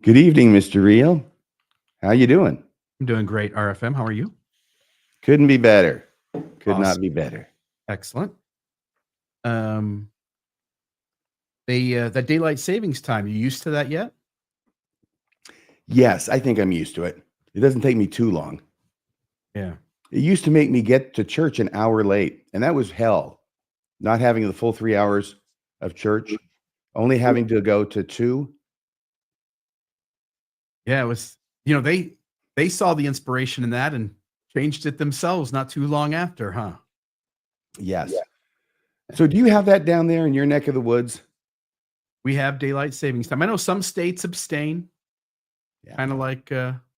Good evening, Mr. Real. How you doing? I'm doing great, RFM. How are you? Couldn't be better. Could not Awesome. be better. Excellent. Um, that daylight savings time, you used to that yet? Yes, I think I'm used to it. It doesn't take me too long. Yeah. It used to make me get to church an hour late, and that was hell. Not having the full 3 hours of church, only having to go to 2. Yeah, it was, they saw the inspiration in that and changed it themselves not too long after, huh? Yes. So do you have that down there in your neck of the woods? We have daylight savings time. I know some states abstain, Yeah. kind of like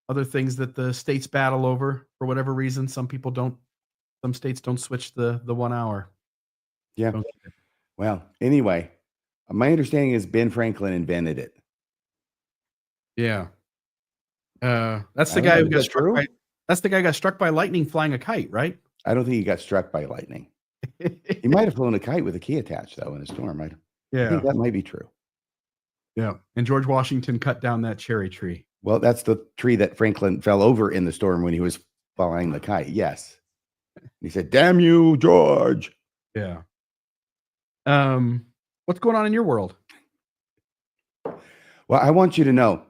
other things that the states battle over for whatever reason. Some states don't switch the 1 hour. Yeah. Don't- Well, anyway, my understanding is Ben Franklin invented it. Yeah. That's I the don't guy know. who Is got that struck true? by that's the guy who got struck by lightning flying a kite, right? I don't think he got struck by lightning. He might have flown a kite with a key attached, though, in a storm. I think Yeah. that might be true. Yeah. And George Washington cut down that cherry tree. Well, that's the tree that Franklin fell over in the storm when he was flying the kite. Yes. He said, "Damn you, George." Yeah. What's going on in your world? Well, I want you to know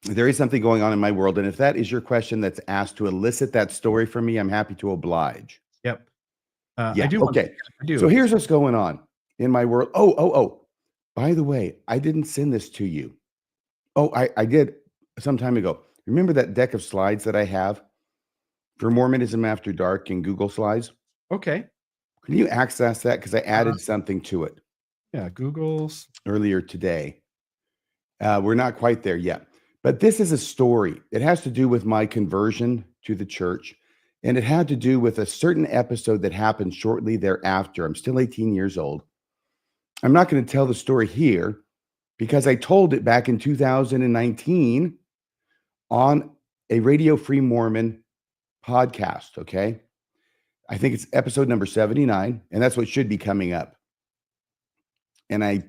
there is something going on in my world. And if that is your question that's asked to elicit that story from me, I'm happy to oblige. Yep. Yeah. I do. Okay. I do. So here's what's going on in my world. Oh. By the way, I didn't send this to you. Oh, I did some time ago. Remember that deck of slides that I have for Mormonism After Dark in Google Slides? Okay. Can you access that? Because I added something to it Yeah. Google's. earlier today. We're not quite there yet, but this is a story. It has to do with my conversion to the church, and it had to do with a certain episode that happened shortly thereafter. I'm still 18 years old. I'm not going to tell the story here because I told it back in 2019 on a Radio Free Mormon podcast. Okay. I think it's episode number 79, and that's what should be coming up. And I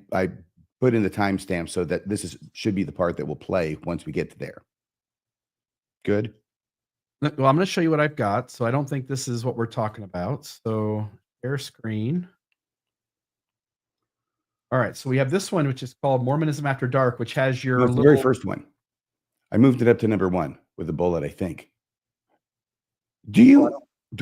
put in the timestamp so that should be the part that will play once we get to there. Good. Well, I'm going to show you what I've got. So I don't think this is what we're talking about. So share screen. All right. So we have this one, which is called Mormonism After Dark, which has your The very first one. I moved it up to number 1 with a bullet, I think. Do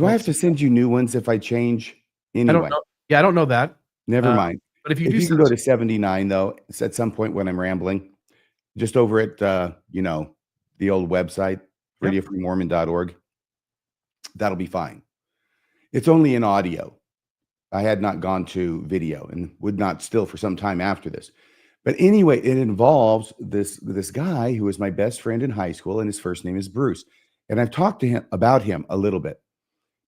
I have to send you new ones if I change? Anyway, I don't know. Yeah, I don't know that. Never mind. But if you can go to 79, though, it's at some point when I'm rambling, just over at the old website, radiofreemormon.org. That'll be fine. It's only in audio. I had not gone to video and would not still for some time after this. But anyway, it involves this guy who was my best friend in high school, and his first name is Bruce. And I've talked to him about him a little bit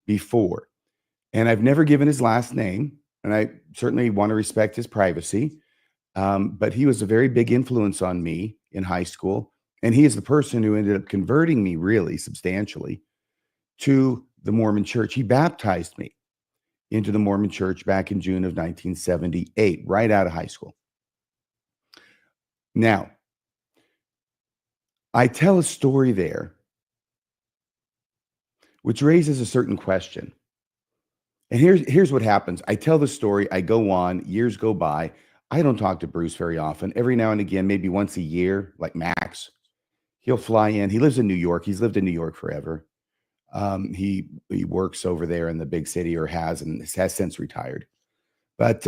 before, and I've never given his last name, and I certainly want to respect his privacy. But he was a very big influence on me in high school, and he is the person who ended up converting me really substantially to the Mormon Church. He baptized me into the Mormon Church back in June of 1978, right out of high school. Now, I tell a story there which raises a certain question. And here's what happens. I tell the story, I go on, years go by. I don't talk to Bruce very often. Every now and again, maybe once a year, like max, he'll fly in. He lives in New York. He's lived in New York forever. He works over there in the big city, or has since retired. But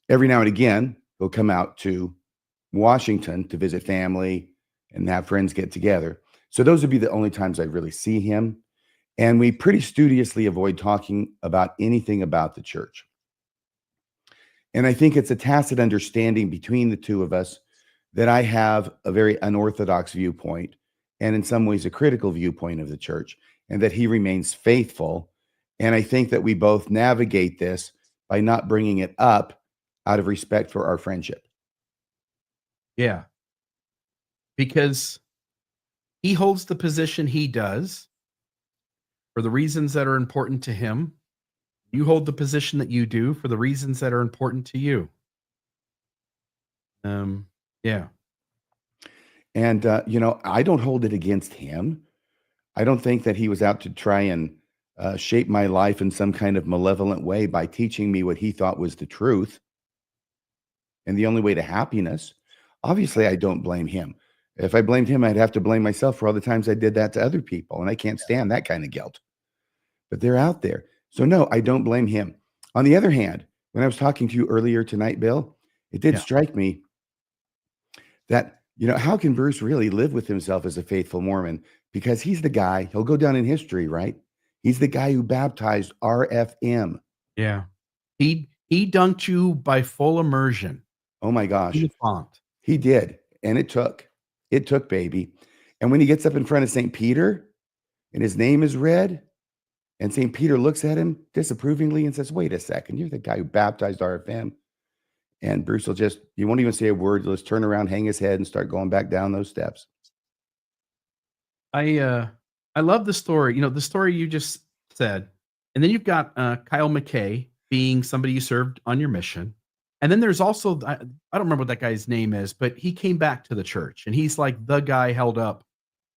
every now and again, he'll come out to Washington to visit family and have friends get together. So those would be the only times I really see him. And we pretty studiously avoid talking about anything about the church. And I think it's a tacit understanding between the two of us that I have a very unorthodox viewpoint, and in some ways a critical viewpoint of the church, and that he remains faithful. And I think that we both navigate this by not bringing it up out of respect for our friendship. Yeah. Because he holds the position he does for the reasons that are important to him. You hold the position that you do for the reasons that are important to you. Yeah. And, I don't hold it against him. I don't think that he was out to try and shape my life in some kind of malevolent way by teaching me what he thought was the truth and the only way to happiness. Obviously, I don't blame him. If I blamed him, I'd have to blame myself for all the times I did that to other people. And I can't stand that kind of guilt. But they're out there. So, no, I don't blame him. On the other hand, when I was talking to you earlier tonight, Bill, it did Yeah. strike me that, how can Bruce really live with himself as a faithful Mormon? Because he's the guy, he'll go down in history, right? He's the guy who baptized RFM. Yeah. He dunked you by full immersion Oh my in gosh, the font. he did. And it took, baby. And when he gets up in front of St. Peter and his name is read, and St. Peter looks at him disapprovingly and says, wait a second, you're the guy who baptized RFM. And Bruce he won't even say a word. He'll just turn around, hang his head, and start going back down those steps. I love the story, the story you just said. And then you've got Kyle McKay being somebody you served on your mission. And then there's also, I don't remember what that guy's name is, but he came back to the church and he's like the guy held up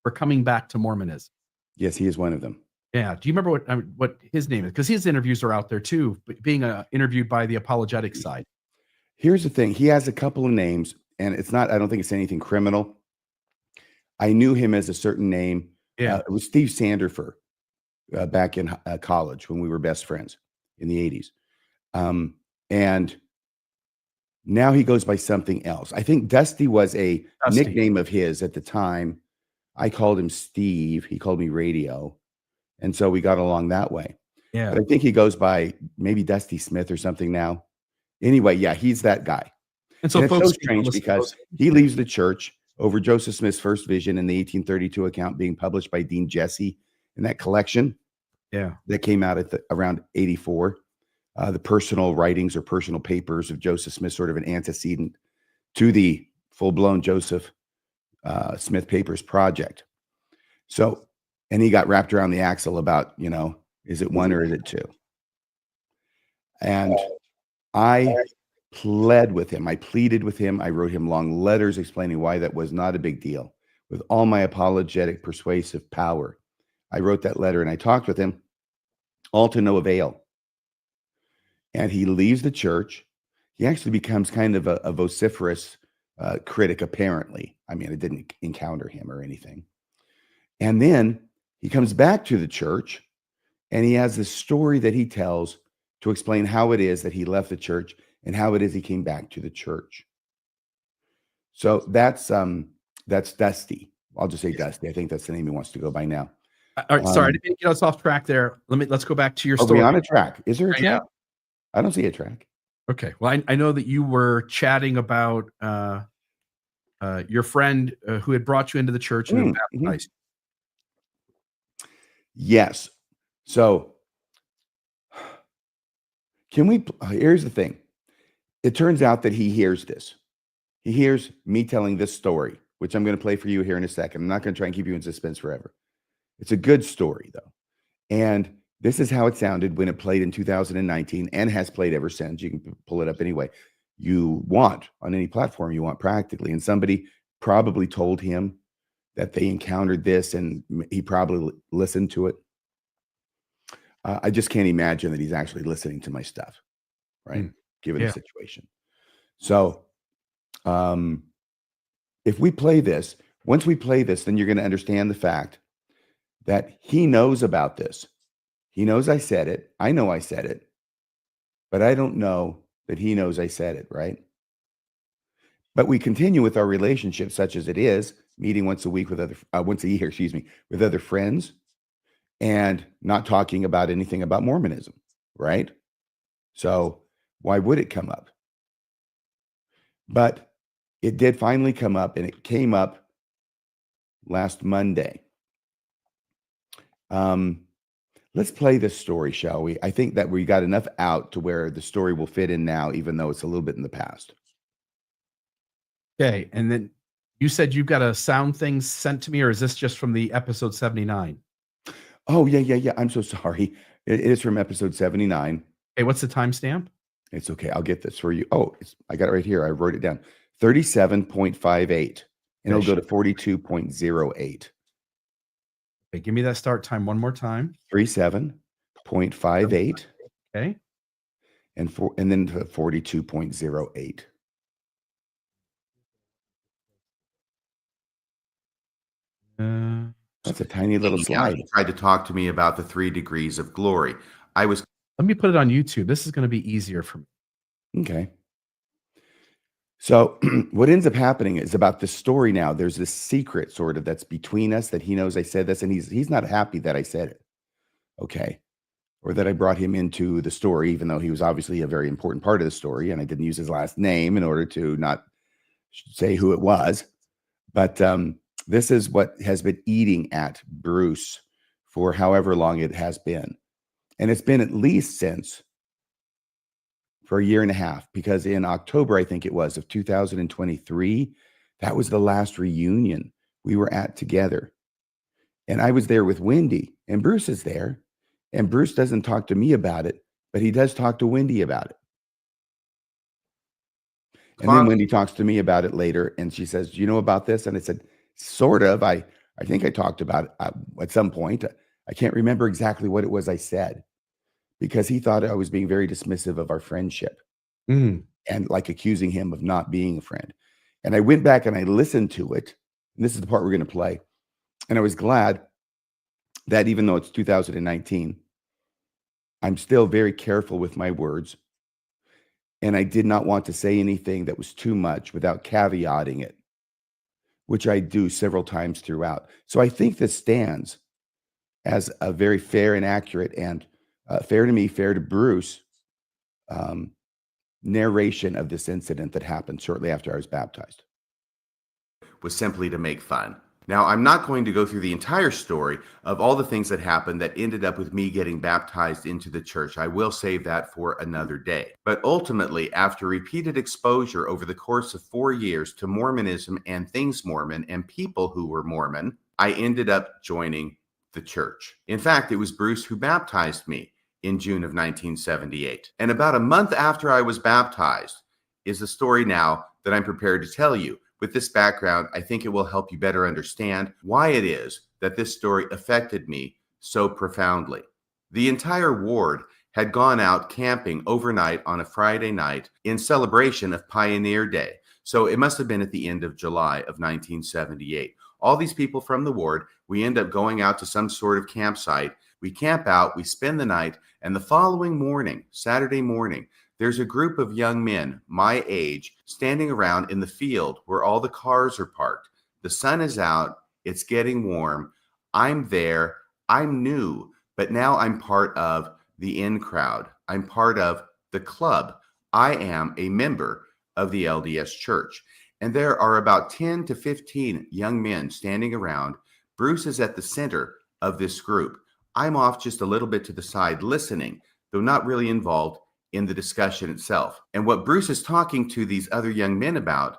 for coming back to Mormonism. Yes, he is one of them. Yeah. Do you remember what his name is? Because his interviews are out there too, being interviewed by the apologetic side. Here's the thing. He has a couple of names, and I don't think it's anything criminal. I knew him as a certain name. Yeah. It was Steve Sanderfer back in college when we were best friends in the 80s. And now he goes by something else. I think Dusty was a nickname of his at the time. I called him Steve. He called me Radio. And so we got along that way. Yeah. But I think he goes by maybe Dusty Smith or something now. Anyway, yeah, he's that guy. And so And it's folks so strange because he leaves the church over Joseph Smith's first vision in the 1832 account being published by Dean Jesse in that collection. Yeah. That came out at around 84. The personal writings or personal papers of Joseph Smith, sort of an antecedent to the full-blown Joseph Smith Papers project. So, and he got wrapped around the axle about, is it one or is it two? And I pled with him. I pleaded with him. I wrote him long letters explaining why that was not a big deal. With all my apologetic, persuasive power, I wrote that letter and I talked with him, all to no avail. And he leaves the church. He actually becomes kind of a vociferous critic, apparently. I mean, I didn't encounter him or anything. And then he comes back to the church and he has this story that he tells to explain how it is that he left the church and how it is he came back to the church. So that's Dusty. I'll just say Dusty. I think that's the name he wants to go by now. All right, sorry, I didn't get us off track there. Let's go back to your story. Are we on a track? Is there a track? Yeah. I don't see a track. Okay. Well, I know that you were chatting about your friend who had brought you into the church and who baptized you. Yes. So here's the thing. It turns out that he hears this. He hears me telling this story, which I'm going to play for you here in a second. I'm not going to try and keep you in suspense forever. It's a good story, though. And this is how it sounded when it played in 2019 and has played ever since. You can pull it up anyway you want on any platform you want practically. And somebody probably told him that they encountered this and he probably listened to it. I just can't imagine that he's actually listening to my stuff, right? Given the situation. So if we play this, once we play this, then you're going to understand the fact that he knows about this. He knows I said it. I know I said it, but I don't know that he knows I said it, right? But we continue with our relationship, such as it is, meeting once a week with once a year, with other friends, and not talking about anything about Mormonism, right? So why would it come up? But it did finally come up, and it came up last Monday. Let's play this story, shall we? I think that we got enough out to where the story will fit in now, even though it's a little bit in the past. Okay. And then you said you've got a sound thing sent to me, or is this just from the episode 79? Oh, yeah. I'm so sorry. It is from episode 79. Okay. What's the timestamp? It's okay. I'll get this for you. Oh, I got it right here. I wrote it down. 37.58. and it'll go to 42.08. Okay, give me that start time one more time. 37.58 Okay. and then to 42.08. That's a tiny little slide. He tried to talk to me about the 3 degrees of glory. Let me put it on YouTube. This is going to be easier for me. Okay. So what ends up happening is about the story now. There's this secret sort of that's between us that he knows I said this, and he's not happy that I said it. Okay. Or that I brought him into the story, even though he was obviously a very important part of the story, and I didn't use his last name in order to not say who it was. But this is what has been eating at Bruce for however long it has been. And it's been at least since for a year and a half, because in October, I think it was, of 2023, that was the last reunion we were at together. And I was there with Wendy, and Bruce is there. And Bruce doesn't talk to me about it, but he does talk to Wendy about it. And then Wendy talks to me about it later, and she says, "Do you know about this?" And I said, "Sort of. I think I talked about it at some point. I can't remember exactly what it was I said, because he thought I was being very dismissive of our friendship and like accusing him of not being a friend." And I went back and I listened to it. And this is the part we're going to play. And I was glad that even though it's 2019, I'm still very careful with my words. And I did not want to say anything that was too much without caveating it, which I do several times throughout. So I think this stands as a very fair and accurate and fair to me, fair to Bruce, narration of this incident that happened shortly after I was baptized. Was simply to make fun. Now, I'm not going to go through the entire story of all the things that happened that ended up with me getting baptized into the church. I will save that for another day. But ultimately, after repeated exposure over the course of 4 years to Mormonism and things Mormon and people who were Mormon, I ended up joining the church. In fact, it was Bruce who baptized me in June of 1978. And about a month after I was baptized is the story now that I'm prepared to tell you. With this background, I think it will help you better understand why it is that this story affected me so profoundly. The entire ward had gone out camping overnight on a Friday night in celebration of Pioneer Day. So it must have been at the end of July of 1978. All these people from the ward, we end up going out to some sort of campsite. We camp out, we spend the night, and the following morning, Saturday morning, there's a group of young men, my age, standing around in the field where all the cars are parked. The sun is out. It's getting warm. I'm there. I'm new, but now I'm part of the in crowd. I'm part of the club. I am a member of the LDS Church. And there are about 10 to 15 young men standing around. Bruce is at the center of this group. I'm off just a little bit to the side listening, though not really involved in the discussion itself. And what Bruce is talking to these other young men about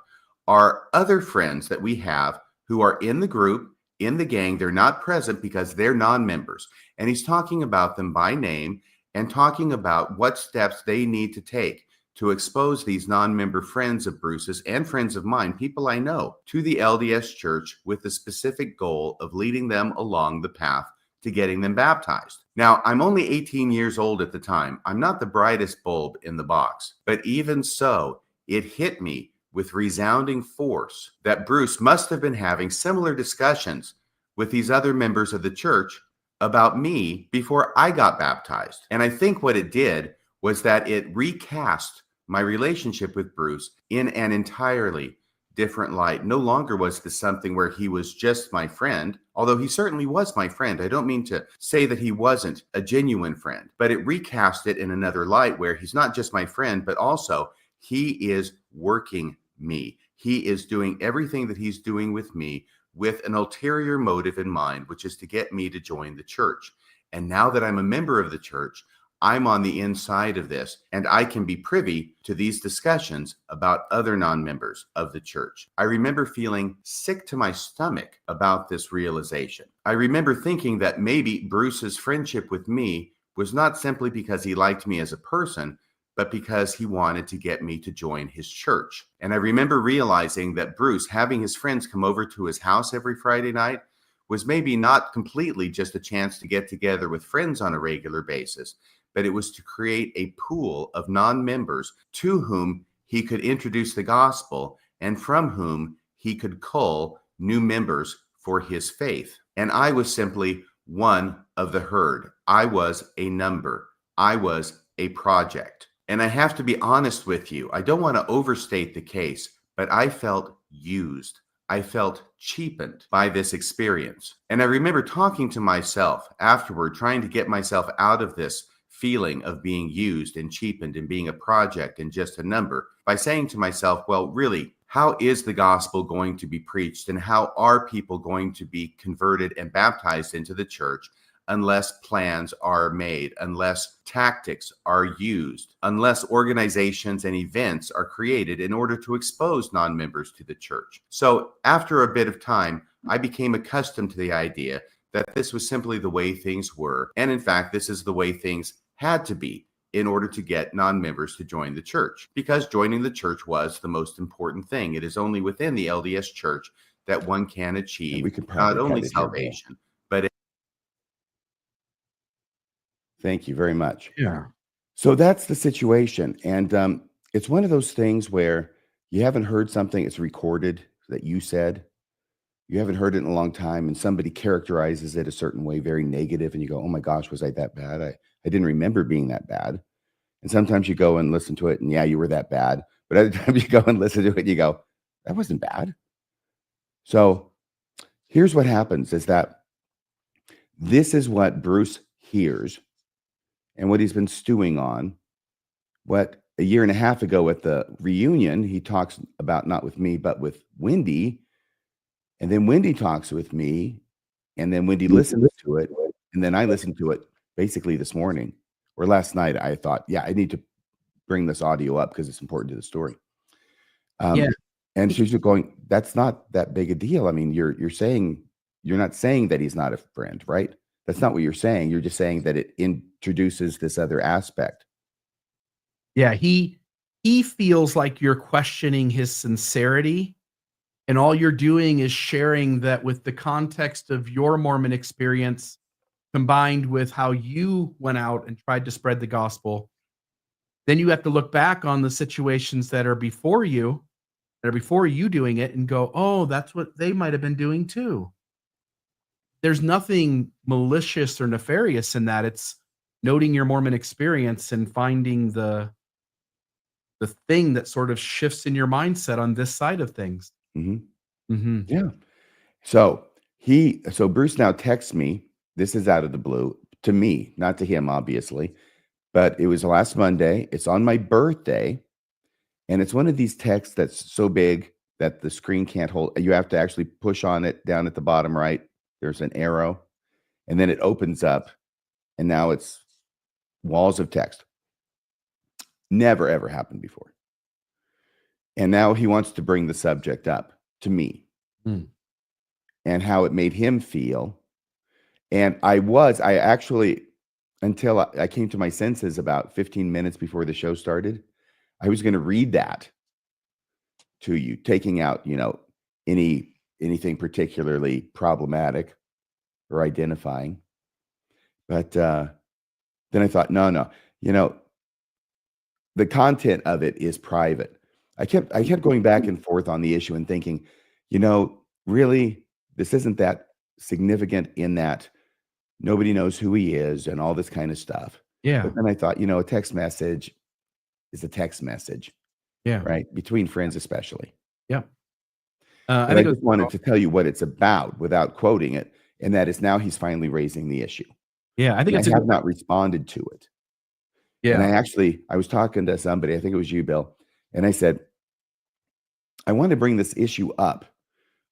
are other friends that we have who are in the group, in the gang. They're not present because they're non-members. And he's talking about them by name and talking about what steps they need to take to expose these non-member friends of Bruce's and friends of mine, people I know, to the LDS Church with the specific goal of leading them along the path to getting them baptized. Now, I'm only 18 years old at the time. I'm not the brightest bulb in the box, but even so, it hit me with resounding force that Bruce must have been having similar discussions with these other members of the church about me before I got baptized. And I think what it did was that it recast my relationship with Bruce in an entirely different light. No longer was this something where he was just my friend, although he certainly was my friend. I don't mean to say that he wasn't a genuine friend, but it recast it in another light where he's not just my friend, but also he is working me. He is doing everything that he's doing with me with an ulterior motive in mind, which is to get me to join the church. And now that I'm a member of the church, I'm on the inside of this, and I can be privy to these discussions about other non-members of the church. I remember feeling sick to my stomach about this realization. I remember thinking that maybe Bruce's friendship with me was not simply because he liked me as a person, but because he wanted to get me to join his church. And I remember realizing that Bruce, having his friends come over to his house every Friday night, was maybe not completely just a chance to get together with friends on a regular basis, but it was to create a pool of non-members to whom he could introduce the gospel and from whom he could cull new members for his faith. And I was simply one of the herd. I was a number. I was a project. And I have to be honest with you, I don't want to overstate the case, but I felt used. I felt cheapened by this experience. And I remember talking to myself afterward, trying to get myself out of this feeling of being used and cheapened and being a project and just a number by saying to myself, well, really, how is the gospel going to be preached and how are people going to be converted and baptized into the church unless plans are made, unless tactics are used, unless organizations and events are created in order to expose non-members to the church? So after a bit of time, I became accustomed to the idea that this was simply the way things were. And in fact, this is the way things had to be in order to get non-members to join the church, because joining the church was the most important thing. It is only within the LDS church that one can achieve not only salvation, but Thank you very much. Yeah. So that's the situation. And it's one of those things where you haven't heard something, it's recorded that you said, you haven't heard it in a long time, and somebody characterizes it a certain way, very negative, and you go, oh my gosh, was I that bad? I didn't remember being that bad. And sometimes you go and listen to it, and yeah, you were that bad. But other times you go and listen to it, and you go, that wasn't bad. So here's what happens is that this is what Bruce hears and what he's been stewing on. What a year and a half ago at the reunion, he talks about not with me, but with Wendy. And then Wendy talks with me, and then Wendy listens to it. And then I listened to it basically this morning or last night. I thought, yeah, I need to bring this audio up because it's important to the story. Yeah. And she's just going, that's not that big a deal. I mean, you're saying, you're not saying that he's not a friend, right? That's not what you're saying. You're just saying that it introduces this other aspect. Yeah, he feels like you're questioning his sincerity, and all you're doing is sharing that with the context of your Mormon experience combined with how you went out and tried to spread the gospel. Then you have to look back on the situations that are before you doing it and go, "Oh, that's what they might have been doing too." There's nothing malicious or nefarious in that. It's noting your Mormon experience and finding the thing that sort of shifts in your mindset on this side of things. Yeah. So Bruce now texts me. This is out of the blue to me, not to him, obviously, but it was last Monday. It's on my birthday. And it's one of these texts that's so big that the screen can't hold. You have to actually push on it down at the bottom right. There's an arrow, and then it opens up, and now it's walls of text. Never, ever happened before. And now he wants to bring the subject up to me and how it made him feel. And I actually, until I came to my senses about 15 minutes before the show started, I was going to read that to you, taking out, anything particularly problematic or identifying. But then I thought, no, the content of it is private. I kept going back and forth on the issue and thinking, really, this isn't that significant in that nobody knows who he is and all this kind of stuff. Yeah. But then I thought, a text message is a text message. Yeah. Right. Between friends, especially. Yeah. I just wanted to tell you what it's about without quoting it. And that is now he's finally raising the issue. Yeah. I think I have not responded to it. Yeah. And I was talking to somebody, I think it was you, Bill. And I said, I want to bring this issue up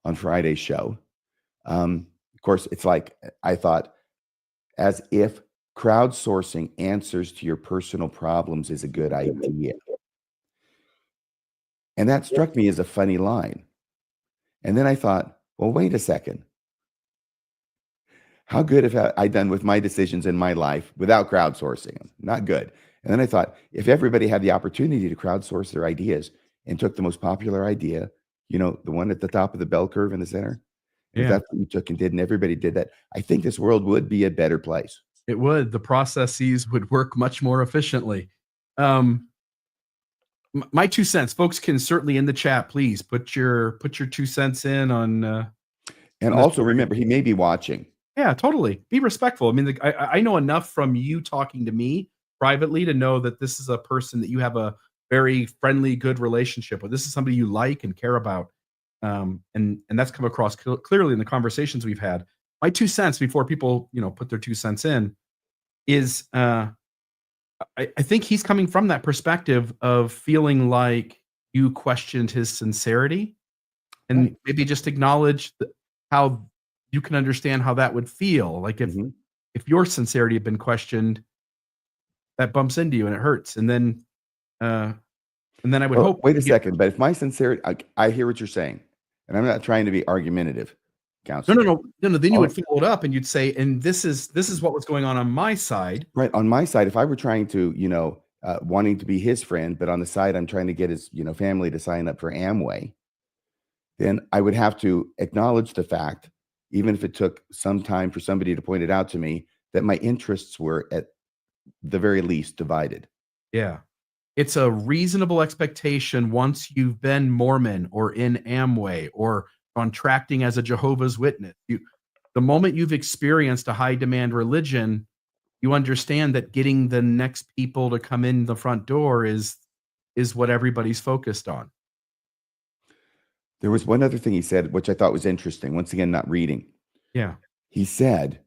on Friday's show. Of course, it's like, I thought, as if crowdsourcing answers to your personal problems is a good idea. And that struck me as a funny line. And then I thought, well, wait a second. How good have I done with my decisions in my life without crowdsourcing them? Not good. And then I thought, if everybody had the opportunity to crowdsource their ideas and took the most popular idea, the one at the top of the bell curve in the center, if Yeah, that's what you took and did, and everybody did that, I think this world would be a better place. it would. The processes would work much more efficiently. Um, my 2 cents. Folks can certainly in the chat, please put your 2 cents in And on this. also remember, he may be watching. Yeah, totally. Be respectful. I mean, I know enough from you talking to me privately to know that this is a person that you have a very friendly, good relationship with. This is somebody you like and care about, and that's come across clearly in the conversations we've had. My 2 cents before people, put their 2 cents in is, I think he's coming from that perspective of feeling like you questioned his sincerity, and Right. maybe just acknowledge how you can understand how that would feel. Like Mhm. if your sincerity had been questioned, that bumps into you and it hurts. Uh, and then I would Well, hope, wait a second, but if my sincerity, I hear what you're saying, and I'm not trying to be argumentative, no, no, counselor. no, no, no. Then you All would follow it up and you'd say, and this is what was going on my side. right, on my side, if I were trying to, wanting to be his friend, but on the side, I'm trying to get his, family to sign up for Amway, then I would have to acknowledge the fact, even if it took some time for somebody to point it out to me, that my interests were at the very least divided. Yeah. It's a reasonable expectation once you've been Mormon or in Amway or contracting as a Jehovah's Witness. The moment you've experienced a high demand religion, you understand that getting the next people to come in the front door is what everybody's focused on. There was one other thing he said, which I thought was interesting. Once again, not reading. Yeah. He said,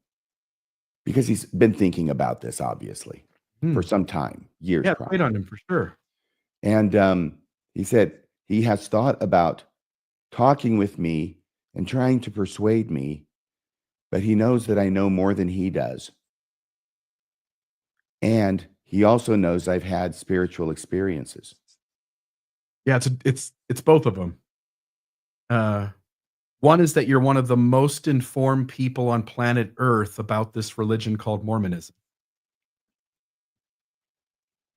because he's been thinking about this, obviously, Hmm. for some time, years Yeah, probably. wait on him for sure. And he said he has thought about talking with me and trying to persuade me, but he knows that I know more than he does. And he also knows I've had spiritual experiences. Yeah, it's both of them. One is that you're one of the most informed people on planet Earth about this religion called Mormonism.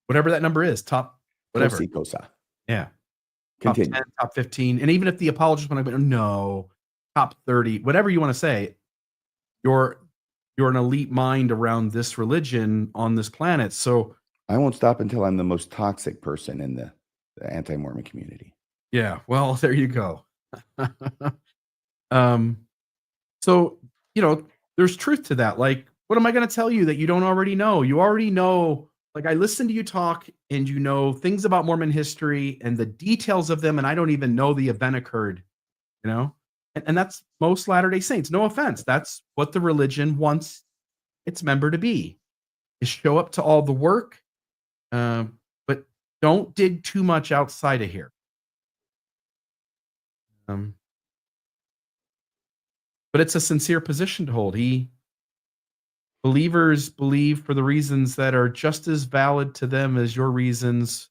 Whatever that number is, top whatever. Kosi Kosa. Yeah. Top Continue. 10, top 15. And even if the apologists want to go, no, top 30, whatever you want to say, you're an elite mind around this religion on this planet. So I won't stop until I'm the most toxic person in the anti-Mormon community. yeah, well, there you go. um, so there's truth to that. Like, what am I going to tell you that you don't already know? You already know. Like, I listen to you talk, and you know things about Mormon history and the details of them, and I don't even know the event occurred. And that's most Latter-day Saints. No offense, that's what the religion wants its member to be: is show up to all the work, but don't dig too much outside of here. Um, but it's a sincere position to hold. Believers believe for the reasons that are just as valid to them as your reasons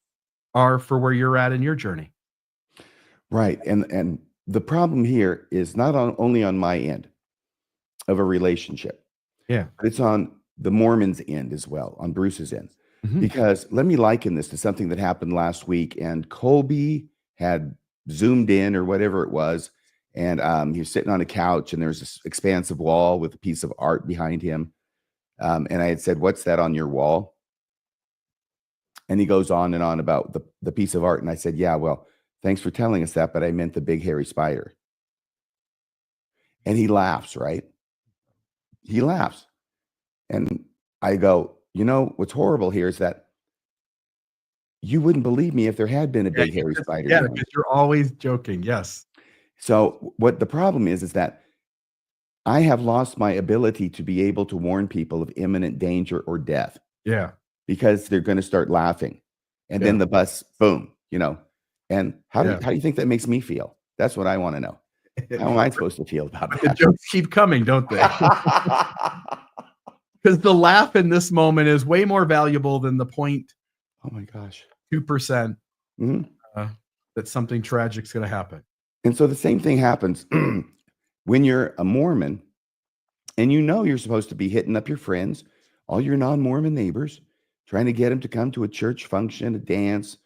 are for where you're at in your journey. Right. And the problem here is not only on my end of a relationship, Yeah. but it's on the Mormon's end as well, on Bruce's end. Mhm. Because let me liken this to something that happened last week, and Colby had zoomed in or whatever it was, and he was sitting on a couch, and there's this expansive wall with a piece of art behind him. And I had said, "What's that on your wall?" And he goes on and on about the piece of art. And I said, "Yeah, well, thanks for telling us that, but I meant the big hairy spider." And he laughs, right? He laughs. And I go, what's horrible here is that you wouldn't believe me if there had been a big hairy spider. Yeah, because you're always joking. Yes. So what the problem is that I have lost my ability to be able to warn people of imminent danger or death Yeah. because they're going to start laughing. And then Yeah. the bus, boom, And how Yeah. do you think that makes me feel? That's what I want to know. How am I supposed to feel about The that? jokes keep coming, don't they? Because the laugh in this moment is way more valuable than the Oh my gosh. 0.2% Mhm. that something tragic's going to happen. And so the same thing happens when you're a Mormon and you're supposed to be hitting up your friends, all your non-Mormon neighbors, trying to get them to come to a church function, a dance,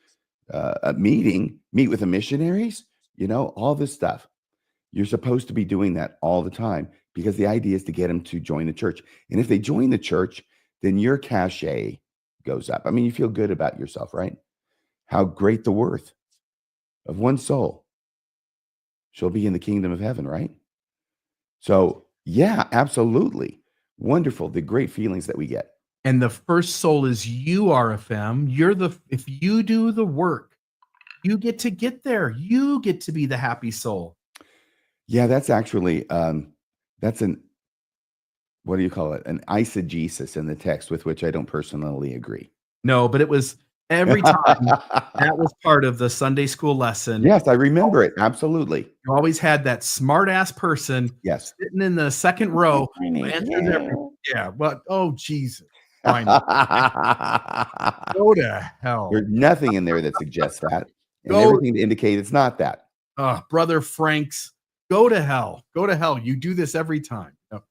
a meeting, meet with the missionaries, all this stuff. You're supposed to be doing that all the time because the idea is to get them to join the church. And if they join the church, then your cachet goes up. I mean, you feel good about yourself, right? How great the worth of one soul shall be in the kingdom of heaven, right? So, yeah, absolutely. Wonderful. The great feelings that we get. And the first soul is you, RFM. If you do the work, you get there. You get to be the happy soul. Yeah, that's actually, that's what do you call it? An eisegesis in the text with which I don't personally agree. No, but it was every time that was part of the Sunday school lesson. Yes, I remember it. Absolutely. You always had that smart ass person Yes. sitting in the second row. Yeah. But oh Jesus. Fine. Go to hell. There's nothing in there that suggests that. And Go- everything to indicate it's not that. Brother Franks, go to hell. Go to hell. You do this every time. No.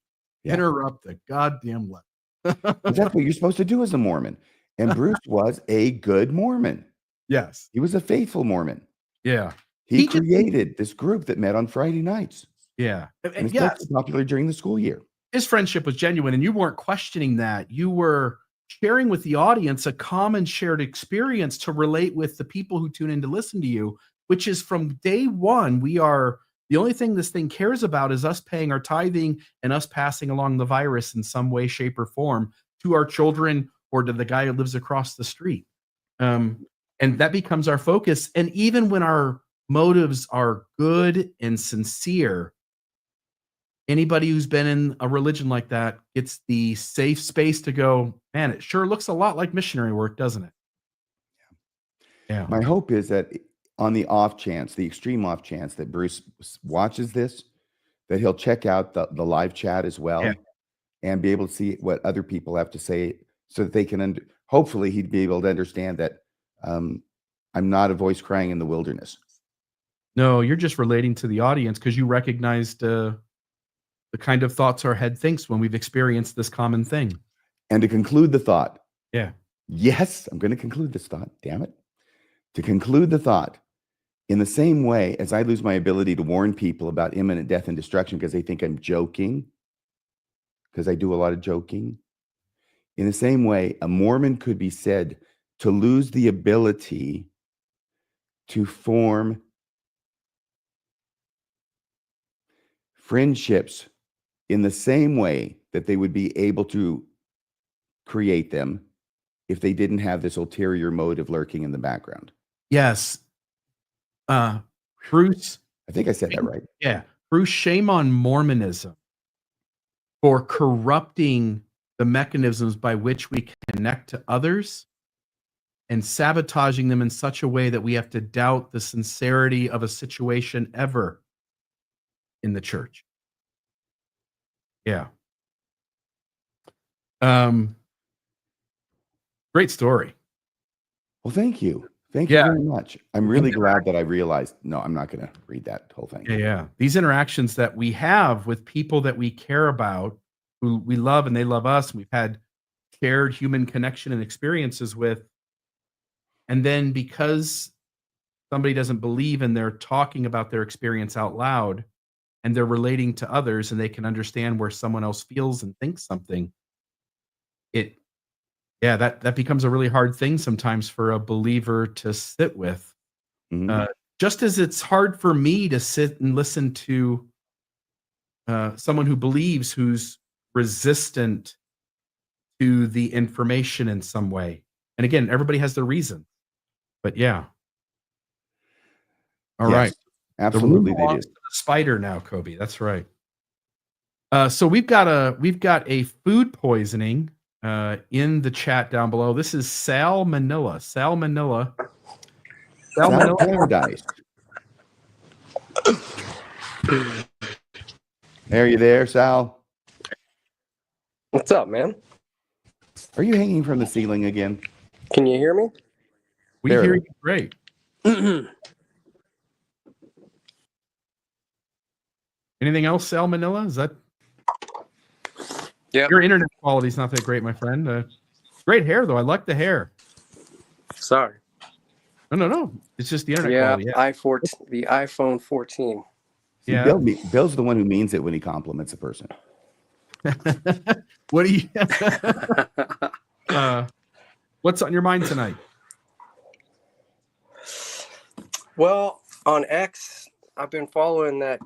Yeah. Interrupt the goddamn lesson. But that's what you're supposed to do as a Mormon. And Bruce was a good Mormon. Yes. He was a faithful Mormon. Yeah. He created this group that met on Friday nights. Yeah. And it's not so popular during the school year. His friendship was genuine, and you weren't questioning that. You were sharing with the audience a common shared experience to relate with the people who tune in to listen to you, which is from day one. We are the only thing this thing cares about is us paying our tithing and us passing along the virus in some way, shape, or form to our children or to the guy who lives across the street. And that becomes our focus. And even when our motives are good and sincere, anybody who's been in a religion like that gets the safe space to go, man, it sure looks a lot like missionary work, doesn't it? Yeah. My hope is that on the off chance, the extreme off chance that Bruce watches this, that he'll check out the live chat as well and be able to see what other people have to say so that they can, hopefully he'd be able to understand that I'm not a voice crying in the wilderness. No, you're just relating to the audience because you recognized the kind of thoughts our head thinks when we've experienced this common thing. And to conclude the thought. Yeah. Yes, I'm going to conclude this thought. Damn it. To conclude the thought, in the same way as I lose my ability to warn people about imminent death and destruction because they think I'm joking, because I do a lot of joking, in the same way, a Mormon could be said to lose the ability to form friendships in the same way that they would be able to create them if they didn't have this ulterior motive lurking in the background. Yes. Bruce. I think I said that right. Yeah. Bruce, shame on Mormonism for corrupting the mechanisms by which we connect to others and sabotaging them in such a way that we have to doubt the sincerity of a situation ever in the church. Yeah. Great story. Well, thank you. Thank you very much. I'm really glad that I realized, no, I'm not going to read that whole thing. Yeah. These interactions that we have with people that we care about, who we love and they love us, and we've had shared human connection and experiences with. And then because somebody doesn't believe and they're talking about their experience out loud and they're relating to others and they can understand where someone else feels and thinks something, that becomes a really hard thing sometimes for a believer to sit with. Mhm. Just as it's hard for me to sit and listen to someone who believes, who's resistant to the information in some way. And again, everybody has their reason. But yeah. All right. Absolutely, The room they belongs do. to the spider now, Kobe. That's right. So we've got a food poisoning in the chat down below. This is salmonella. Salmonella. Sal Paradise. Are you there, Sal? What's up, man? Are you hanging from the ceiling again? Can you hear me? We Barely. hear you great. Anything else, salmonella? Is that? Yeah. Your internet quality is not that great, my friend. Great hair, though. I like the hair. Sorry. No. It's just the internet Yeah, quality. the iPhone 14. See, Yeah. Bill's the one who means it when he compliments a person. What do you? What's on your mind tonight? Well, on X, I've been following that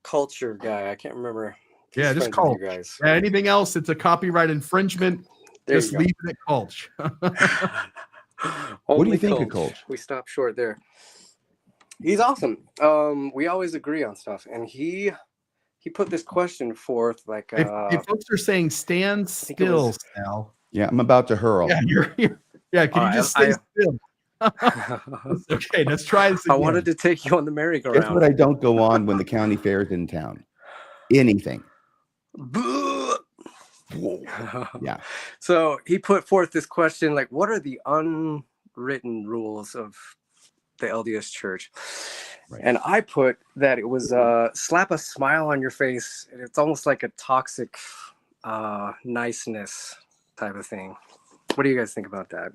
culture guy. I can't remember. He's Yeah, just friends with cult. you guys. Yeah, anything else? It's a copyright infringement. There Just you go. leave it at culture. What do you Only think of Colch? We stopped short there. He's awesome. We always agree on stuff, and he put this question forth, like If folks are saying stand think it still, was- Sal. Yeah, I'm about to hurl. Yeah, yeah. Can you just stay still? Okay, let's try this again. I wanted to take you on the Guess merry-go-round. what I don't go on when the county fair is in town? Anything. Yeah. So he put forth this question, like, what are the unwritten rules of the LDS Church? Right. And I put that it was slap a smile on your face. And it's almost like a toxic niceness type of thing. What do you guys think about that?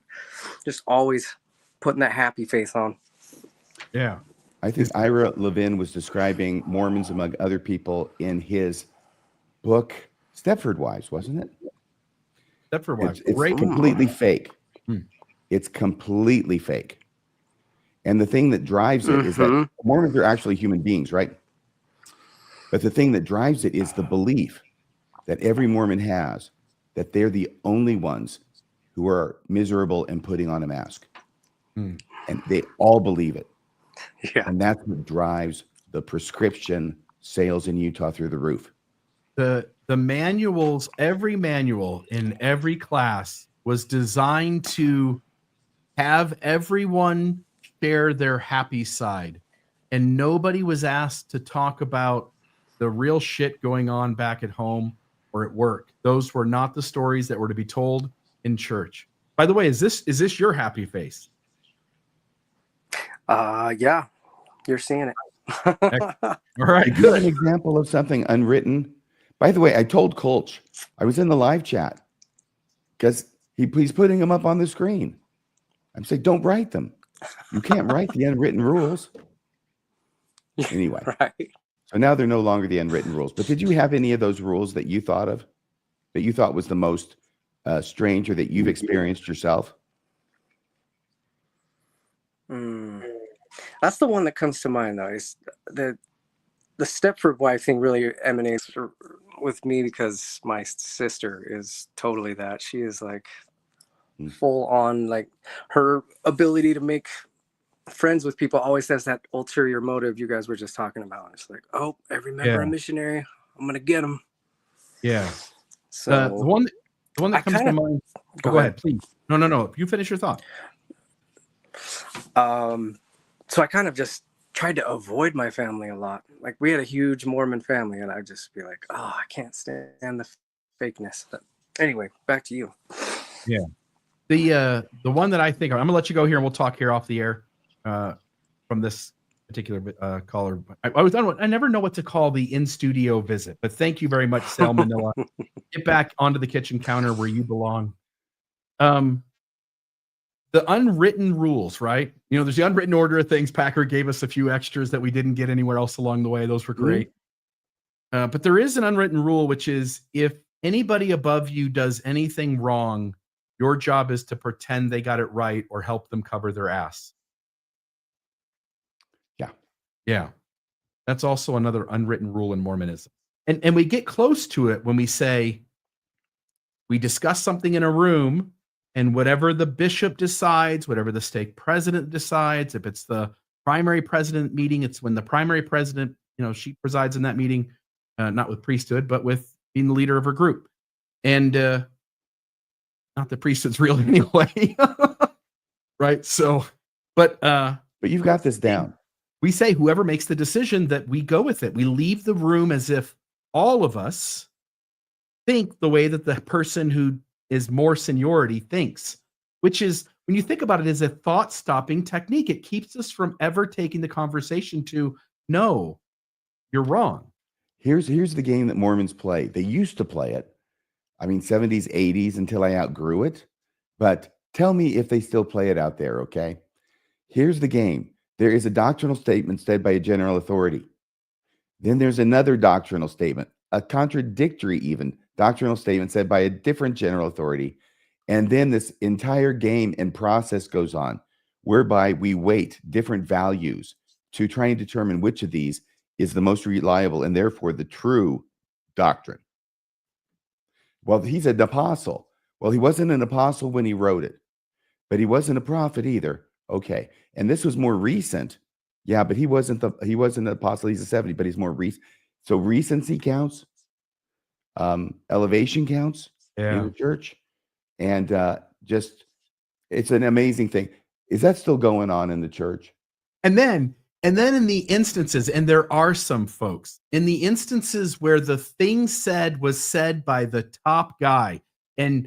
Just always putting that happy face on. Yeah. I think Ira Levin was describing Mormons among other people in his book, Stepford Wives, wasn't it? Stepford Wives. It's Great. completely fake. Hmm. It's completely fake. And the thing that drives it is that Mormons are actually human beings, right? But the thing that drives it is the belief that every Mormon has that they're the only ones who are miserable and putting on a mask. Hmm. And they all believe it. Yeah. And that's what drives the prescription sales in Utah through the roof. The manuals, every manual in every class was designed to have everyone share their happy side. And nobody was asked to talk about the real shit going on back at home or at work. Those were not the stories that were to be told in church. By the way, is this your happy face? Yeah, you're seeing it. All right, Give good. an example of something unwritten. By the way, I told Colch, I was in the live chat because he's putting them up on the screen. I'm saying, don't write them. You can't write the unwritten rules. Anyway, Right. so now they're no longer the unwritten rules. But did you have any of those rules that you thought of, that you thought was the most strange or that you've experienced yourself? That's the one that comes to mind, though. Is the Stepford wife thing really emanates with me because my sister is totally that. She is like full on, like her ability to make friends with people always has that ulterior motive you guys were just talking about. It's like, oh, I remember a missionary. I'm gonna get him. Yeah. So The one that comes to mind. Go ahead, please. No. You finish your thought. So I kind of just tried to avoid my family a lot. Like we had a huge Mormon family, and I'd just be like, oh, I can't stand the fakeness. But anyway, back to you. Yeah. The one that I think I'm gonna let you go here, and we'll talk here off the air from this particular caller. I never know what to call the in studio visit, but thank you very much, Sal Manila. Get back onto the kitchen counter where you belong. The unwritten rules, right? You know, there's the unwritten order of things. Packer gave us a few extras that we didn't get anywhere else along the way. Those were great. But there is an unwritten rule, which is if anybody above you does anything wrong, your job is to pretend they got it right or help them cover their ass. Yeah. That's also another unwritten rule in Mormonism. And we get close to it when we say we discuss something in a room, and whatever the bishop decides, whatever the stake president decides, if it's the primary president meeting, it's when the primary president, she presides in that meeting, not with priesthood, but with being the leader of her group. And not the priesthood's real anyway. Right? So, but you've got this down. We say whoever makes the decision that we go with it. We leave the room as if all of us think the way that the person who is more seniority thinks, which is, when you think about it, is a thought-stopping technique. It keeps us from ever taking the conversation to, no, you're wrong. Here's the game that Mormons play. They used to play it. I mean, 70s, 80s, until I outgrew it. But tell me if they still play it out there, okay? Here's the game. There is a doctrinal statement said by a general authority. Then there's another doctrinal statement, a contradictory even doctrinal statement said by a different general authority. And then this entire game and process goes on, whereby we weight different values to try and determine which of these is the most reliable and therefore the true doctrine. Well, he's an apostle. Well, he wasn't an apostle when he wrote it, but he wasn't a prophet either. Okay. And this was more recent. Yeah, but he wasn't an apostle. He's a 70, but he's more recent. So recency counts, elevation counts in the church. And just it's an amazing thing. Is that still going on in the church? And then in the instances, and there are some folks, in the instances where the thing said was said by the top guy, and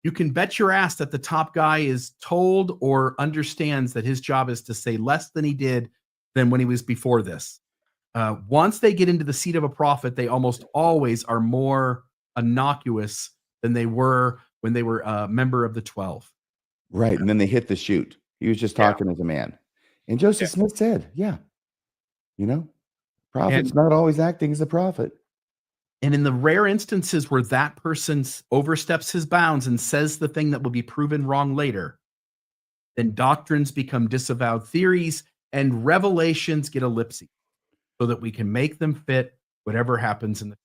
you can bet your ass that the top guy is told or understands that his job is to say less than he did than when he was before this. Once they get into the seat of a prophet, they almost always are more innocuous than they were when they were a member of the 12. Right. And then they hit the chute. He was just talking as a man. And Joseph Smith said, prophet's not always acting as a prophet. And in the rare instances where that person oversteps his bounds and says the thing that will be proven wrong later, then doctrines become disavowed theories and revelations get ellipses so that we can make them fit whatever happens in the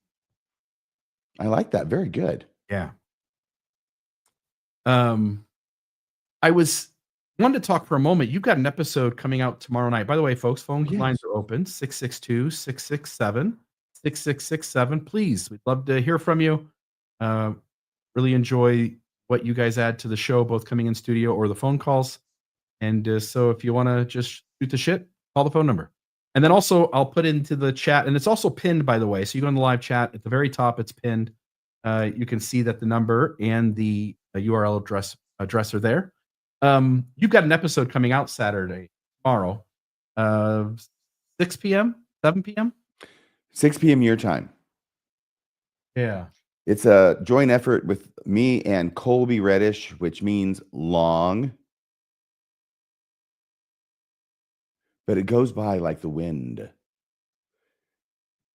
future. I like that. Very good. Yeah. I wanted to talk for a moment. You've got an episode coming out tomorrow night. By the way, folks, phone lines are open, 662-667-6667. Please, we'd love to hear from you. Really enjoy what you guys add to the show, both coming in studio or the phone calls. And so if you want to just shoot the shit, call the phone number. And then also I'll put into the chat, and it's also pinned, by the way. So you go in the live chat at the very top, it's pinned. You can see that the number and the URL address are there. You've got an episode coming out tomorrow, 6 p.m., 7 p.m. 6 p.m. your time. Yeah. It's a joint effort with me and Colby Reddish, which means long. But it goes by like the wind.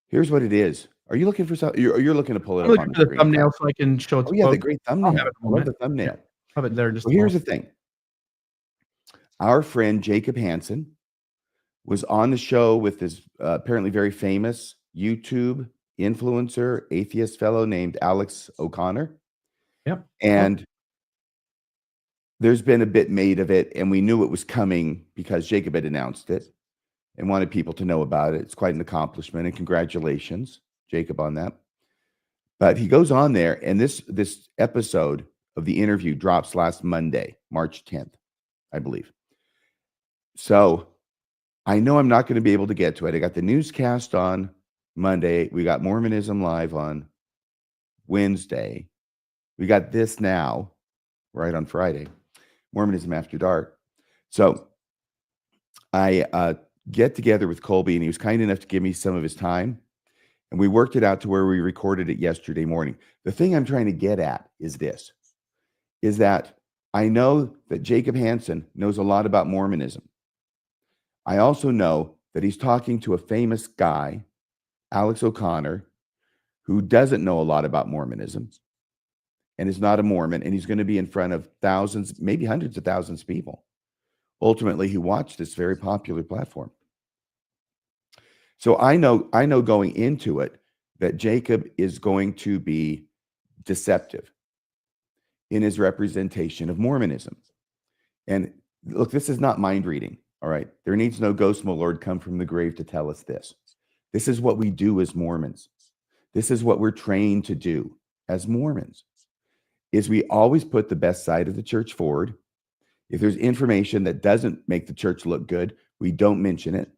Here's what it is. Are you looking for something? You're looking to pull it I'm up on looking for the screen. thumbnail so I can show it to Oh, yeah, the folks. great I'll thumbnail. have it in a I love moment. the thumbnail. Have it there. Just Well, here's the thing. Our friend Jacob Hansen was on the show with this apparently very famous YouTube influencer, atheist fellow named Alex O'Connor. Yep. And there's been a bit made of it, and we knew it was coming because Jacob had announced it and wanted people to know about it. It's quite an accomplishment, and congratulations, Jacob, on that. But he goes on there, and this episode of the interview drops last Monday, March 10th, I believe. So I know I'm not going to be able to get to it. I got the newscast on Monday. We got Mormonism Live on Wednesday. We got this now, right on Friday, Mormonism After Dark. So I get together with Colby, and he was kind enough to give me some of his time. And we worked it out to where we recorded it yesterday morning. The thing I'm trying to get at is this, is that I know that Jacob Hansen knows a lot about Mormonism. I also know that he's talking to a famous guy, Alex O'Connor, who doesn't know a lot about Mormonism and is not a Mormon, and he's going to be in front of thousands, maybe hundreds of thousands of people, ultimately, who watch this very popular platform. So I know going into it that Jacob is going to be deceptive in his representation of Mormonism. And look, this is not mind reading. All right. There needs no ghost, my Lord, come from the grave to tell us this. This is what we do as Mormons. This is what we're trained to do as Mormons, is we always put the best side of the church forward. If there's information that doesn't make the church look good, we don't mention it.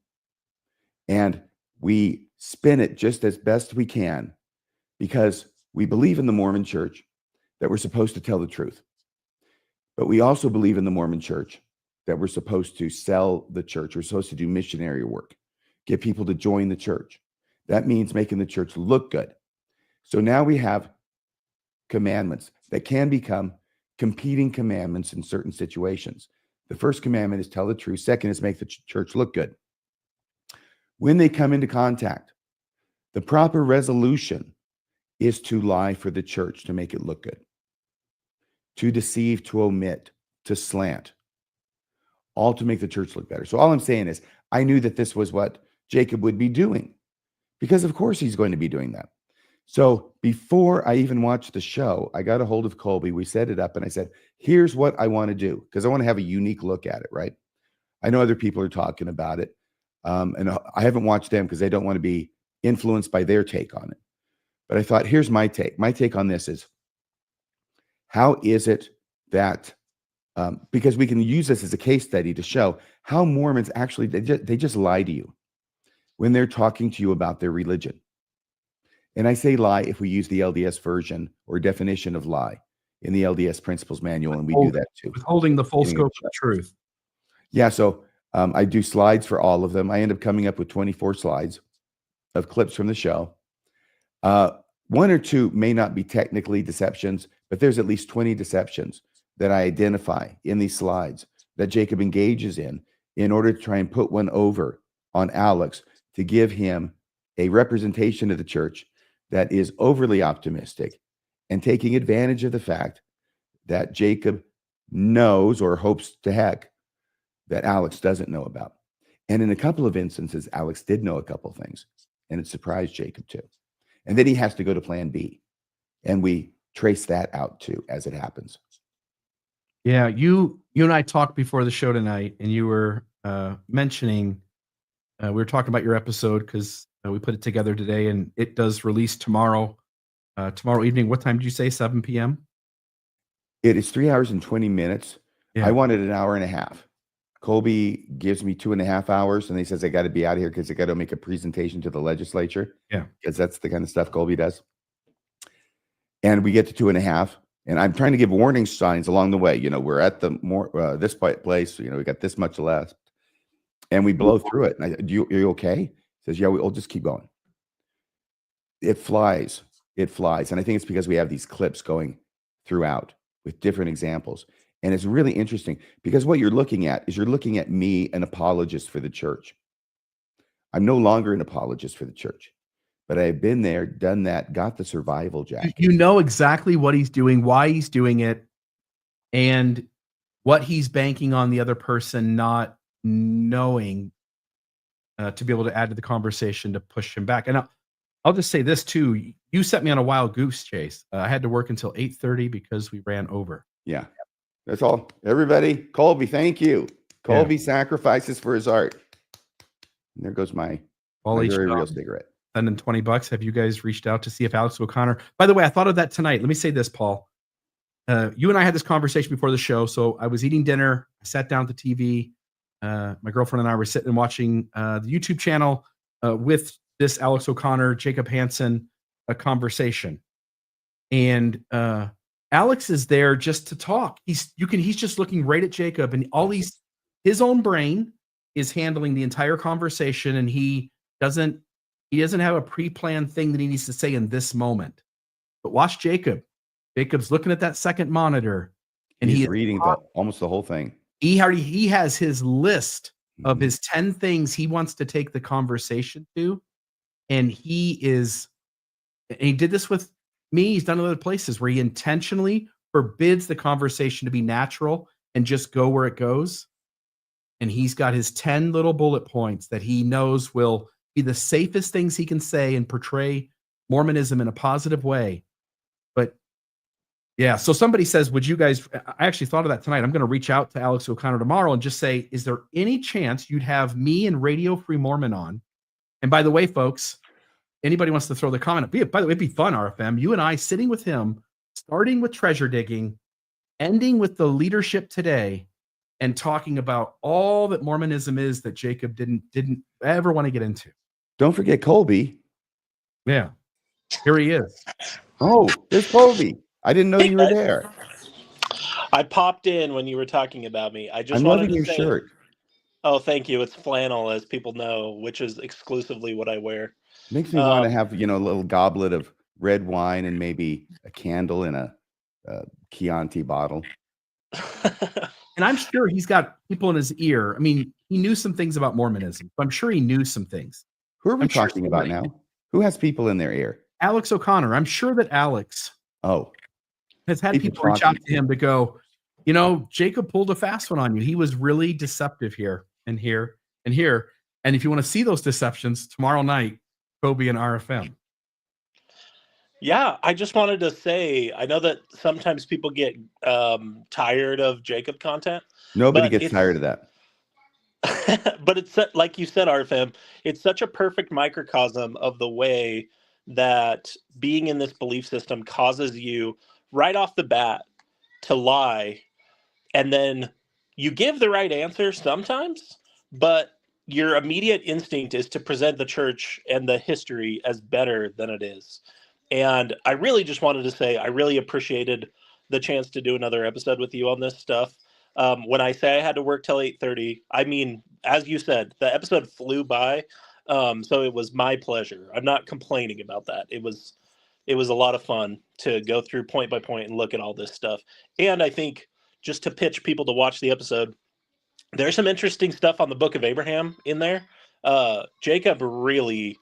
And we spin it just as best we can, because we believe in the Mormon church that we're supposed to tell the truth. But we also believe in the Mormon church that we're supposed to sell the church. We're supposed to do missionary work, get people to join the church. That means making the church look good. So now we have commandments that can become competing commandments in certain situations. The first commandment is tell the truth. Second is make the church look good. When they come into contact, the proper resolution is to lie for the church to make it look good, to deceive, to omit, to slant, all to make the church look better. So all I'm saying is I knew that this was what Jacob would be doing, because of course he's going to be doing that. So before I even watched the show, I got a hold of Colby. We set it up and I said, here's what I want to do, because I want to have a unique look at it, right? I know other people are talking about it. And I haven't watched them because I don't want to be influenced by their take on it. But I thought, here's my take. My take on this is, how is it that, because we can use this as a case study to show how Mormons actually, they just lie to you when they're talking to you about their religion. And I say lie if we use the LDS version or definition of lie in the LDS Principles Manual, and we do that too. Withholding the full scope of truth. Yeah, so I do slides for all of them. I end up coming up with 24 slides of clips from the show. One or two may not be technically deceptions, but there's at least 20 deceptions that I identify in these slides that Jacob engages in order to try and put one over on Alex to give him a representation of the church that is overly optimistic and taking advantage of the fact that Jacob knows or hopes to heck that Alex doesn't know about. And in a couple of instances, Alex did know a couple of things, and it surprised Jacob too. And then he has to go to plan B. And we trace that out too as it happens. Yeah, you and I talked before the show tonight, and you were mentioning, we were talking about your episode because we put it together today, and it does release tomorrow evening. What time did you say? 7 p.m.? It is 3 hours and 20 minutes. Yeah. I wanted an hour and a half. Colby gives me 2.5 hours, and he says I got to be out of here because I got to make a presentation to the legislature. Yeah, because that's the kind of stuff Colby does. And we get to 2.5, and I'm trying to give warning signs along the way. You know, we're at the this place. You know, we got this much left, and we blow through it. And are you okay? He says, yeah, we'll just keep going. It flies, and I think it's because we have these clips going throughout with different examples. And it's really interesting because what you're looking at is me, an apologist for the church. I'm no longer an apologist for the church, but I've been there, done that, got the survival jacket. you know exactly what he's doing, why he's doing it, and what he's banking on the other person not knowing to be able to add to the conversation to push him back. And I'll just say this too: you set me on a wild goose chase. I had to work until 8:30 because we ran over. Yeah. That's all. Everybody, Colby, thank you. Colby sacrifices for his art. And there goes my very real cigarette. Sending $20. Have you guys reached out to see if Alex O'Connor? By the way, I thought of that tonight. Let me say this, Paul. You and I had this conversation before the show. So I was eating dinner. I sat down at the TV. My girlfriend and I were sitting and watching the YouTube channel with this Alex O'Connor, Jacob Hansen conversation. And Alex is there just to talk. He's just looking right at Jacob, and his own brain is handling the entire conversation, and he doesn't have a pre-planned thing that he needs to say in this moment. But watch Jacob. Jacob's looking at that second monitor, and he's reading almost the whole thing. He has his list of his 10 things he wants to take the conversation to, and he did this with me. He's done it other places where he intentionally forbids the conversation to be natural and just go where it goes. And he's got his 10 little bullet points that he knows will be the safest things he can say and portray Mormonism in a positive way. But yeah, so somebody says, would you guys, I actually thought of that tonight. I'm going to reach out to Alex O'Connor tomorrow and just say, is there any chance you'd have me and Radio Free Mormon on? And by the way, folks, anybody wants to throw the comment, by the way, it'd be fun, RFM. You and I sitting with him, starting with treasure digging, ending with the leadership today, and talking about all that Mormonism is that Jacob didn't ever want to get into. Don't forget Colby. Yeah, here he is. Oh, there's Colby. I didn't know you were there. I popped in when you were talking about me. I just I'm wanted loving to your say, shirt. Oh, thank you. It's flannel, as people know, which is exclusively what I wear. Makes me want to have, a little goblet of red wine and maybe a candle in a Chianti bottle. And I'm sure he's got people in his ear. I mean, he knew some things about Mormonism. So I'm sure he knew some things. Who are we I'm sure talking about somebody- now? Who has people in their ear? Alex O'Connor. I'm sure that Alex Oh, has had people people reach talking out to him to go, you know, Jacob pulled a fast one on you. He was really deceptive here and here and here. And if you want to see those deceptions tomorrow night, Kobe and RFM. Yeah, I just wanted to say, I know that sometimes people get tired of Jacob content, nobody but gets tired of that. but it's like you said, RFM, it's such a perfect microcosm of the way that being in this belief system causes you right off the bat to lie, and then you give the right answer sometimes, but your immediate instinct is to present the church and the history as better than it is. And I really just wanted to say I really appreciated the chance to do another episode with you on this stuff. When I say I had to work till 8:30, I mean, as you said, the episode flew by. So it was my pleasure. I'm not complaining about that. It was a lot of fun to go through point by point and look at all this stuff. And I think just to pitch people to watch the episode, there's some interesting stuff on the Book of Abraham in there. Jacob really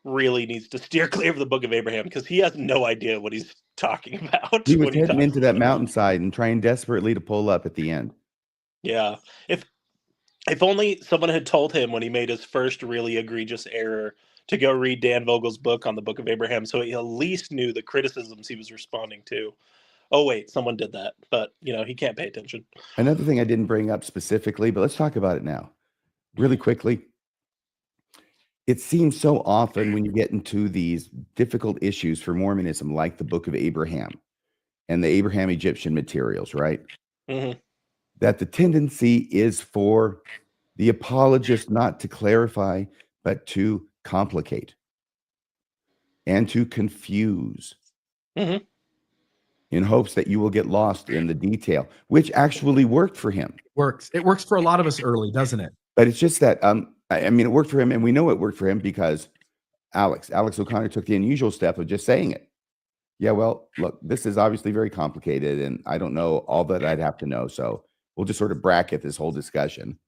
needs to steer clear of the Book of Abraham because he has no idea what he's talking about. He was when he heading talks into that about it. mountainside and trying desperately to pull up at the end. Yeah. If only someone had told him when he made his first really egregious error to go read Dan Vogel's book on the Book of Abraham, so he at least knew the criticisms he was responding to. Oh wait, someone did that, but he can't pay attention. Another thing I didn't bring up specifically, but let's talk about it now really quickly. It seems so often when you get into these difficult issues for Mormonism, like the Book of Abraham and the Abraham Egyptian materials, right? Mm-hmm. That the tendency is for the apologist not to clarify, but to complicate and to confuse Mm-hmm. in hopes that you will get lost in the detail, which actually worked for him. It works for a lot of us early, doesn't it? But it's just that, I mean, it worked for him, and we know it worked for him because Alex O'Connor took the unusual step of just saying it. Yeah, well, look, this is obviously very complicated, and I don't know all that I'd have to know, so we'll just sort of bracket this whole discussion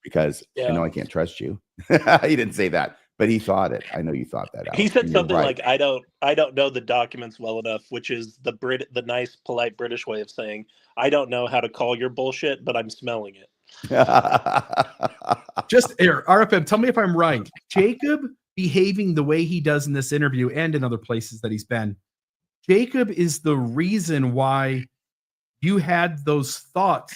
because I know I can't trust you. He didn't say that, but he thought it. I know you thought that. Alex, He said and you're something right. like, "I don't know the documents well enough," which is the nice, polite British way of saying, "I don't know how to call your bullshit, but I'm smelling it." Just here, RFM, tell me if I'm right. Jacob behaving the way he does in this interview and in other places that he's been, Jacob is the reason why you had those thoughts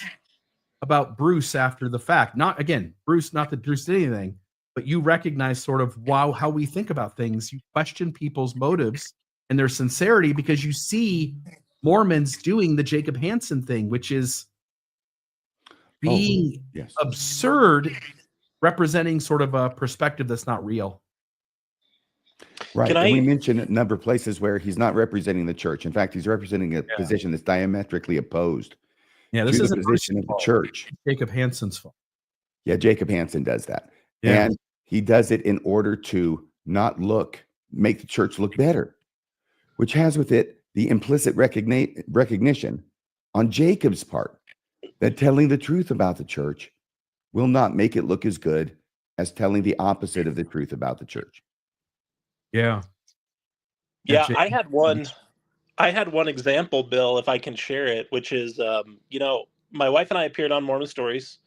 about Bruce after the fact. Not again, Bruce, not that Bruce did anything, but you recognize sort of how we think about things. You question people's motives and their sincerity because you see Mormons doing the Jacob Hansen thing, which is being yes. absurd, representing sort of a perspective that's not real. Right. Can And we I- mentioned a number of places where he's not representing the church. In fact, he's representing a position that's diametrically opposed Yeah, this to the isn't position of the fault. church. Jacob Hansen's fault. Yeah, Jacob Hansen does that. Yeah. And he does it in order to not make the church look better, which has with it the implicit recognition on Jacob's part that telling the truth about the church will not make it look as good as telling the opposite of the truth about the church. Yeah. Yeah, Jacob- I had one example, Bill, if I can share it, which is, my wife and I appeared on Mormon Stories,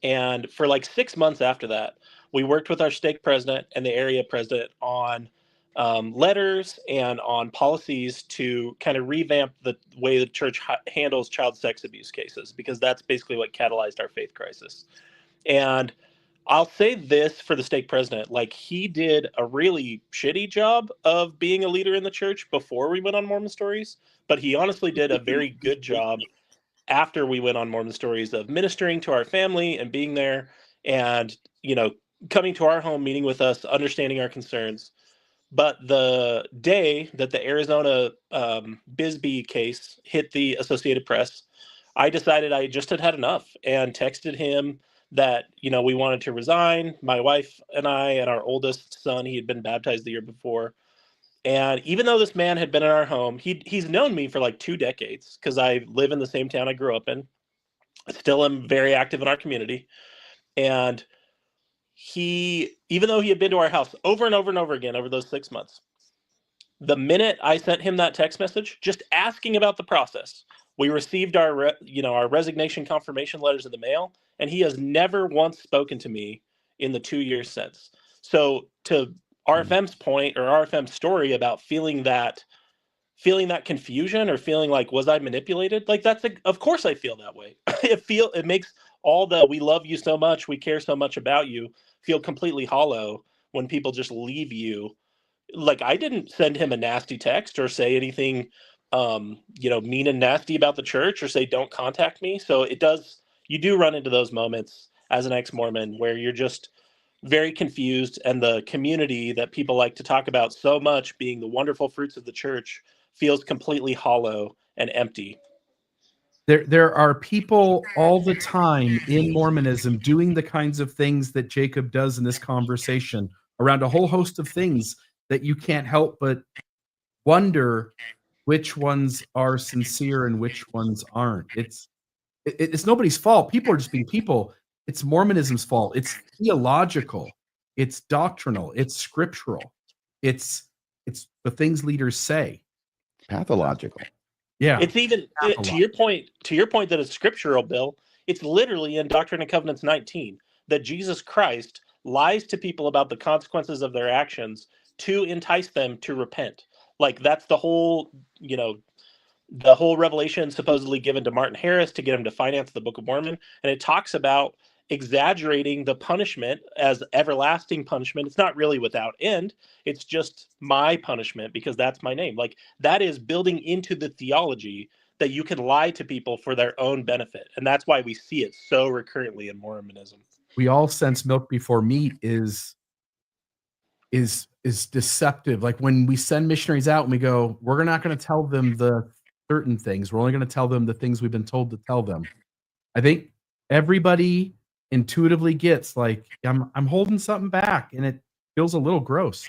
and for like 6 months after that, we worked with our stake president and the area president on letters and on policies to kind of revamp the way the church handles child sex abuse cases, because that's basically what catalyzed our faith crisis. And I'll say this for the stake president, like, he did a really shitty job of being a leader in the church before we went on Mormon Stories, but he honestly did a very good job after we went on Mormon Stories of ministering to our family and being there and, coming to our home, meeting with us, understanding our concerns. But the day that the Arizona Bisbee case hit the Associated Press, I decided I just had enough and texted him that, we wanted to resign, my wife and I and our oldest son. He had been baptized the year before. And even though this man had been in our home, he's known me for like 2 decades because I live in the same town I grew up in. I still am very active in our community. And even though he had been to our house over and over and over again over those 6 months, the minute I sent him that text message, just asking about the process, we received our resignation confirmation letters in the mail, and he has never once spoken to me in the 2 years since. So to RFM's point, or RFM's story about feeling that confusion, or feeling like, was I manipulated? Like, of course I feel that way. It makes all the "we love you so much, we care so much about you" feel completely hollow when people just leave you. Like, I didn't send him a nasty text or say anything mean and nasty about the church, or say don't contact me. So you do run into those moments as an ex-Mormon where you're just very confused, and the community that people like to talk about so much being the wonderful fruits of the church feels completely hollow and empty. There are people all the time in Mormonism doing the kinds of things that Jacob does in this conversation around a whole host of things that you can't help but wonder which ones are sincere and which ones aren't. It's nobody's fault. People are just being people. It's Mormonism's fault. It's theological. It's doctrinal. It's scriptural. It's the things leaders say. Pathological. Yeah. It's even to your point that it's scriptural, Bill. It's literally in Doctrine and Covenants 19 that Jesus Christ lies to people about the consequences of their actions to entice them to repent. Like, that's the whole revelation supposedly given to Martin Harris to get him to finance the Book of Mormon. And it talks about exaggerating the punishment as everlasting punishment. It's not really without end. It's just my punishment because that's my name. Like, that is building into the theology that you can lie to people for their own benefit. And that's why we see it so recurrently in Mormonism. We all sense milk before meat is deceptive. Like, when we send missionaries out and we go, we're not going to tell them the certain things. We're only going to tell them the things we've been told to tell them. I think everybody intuitively gets like, I'm holding something back, and it feels a little gross.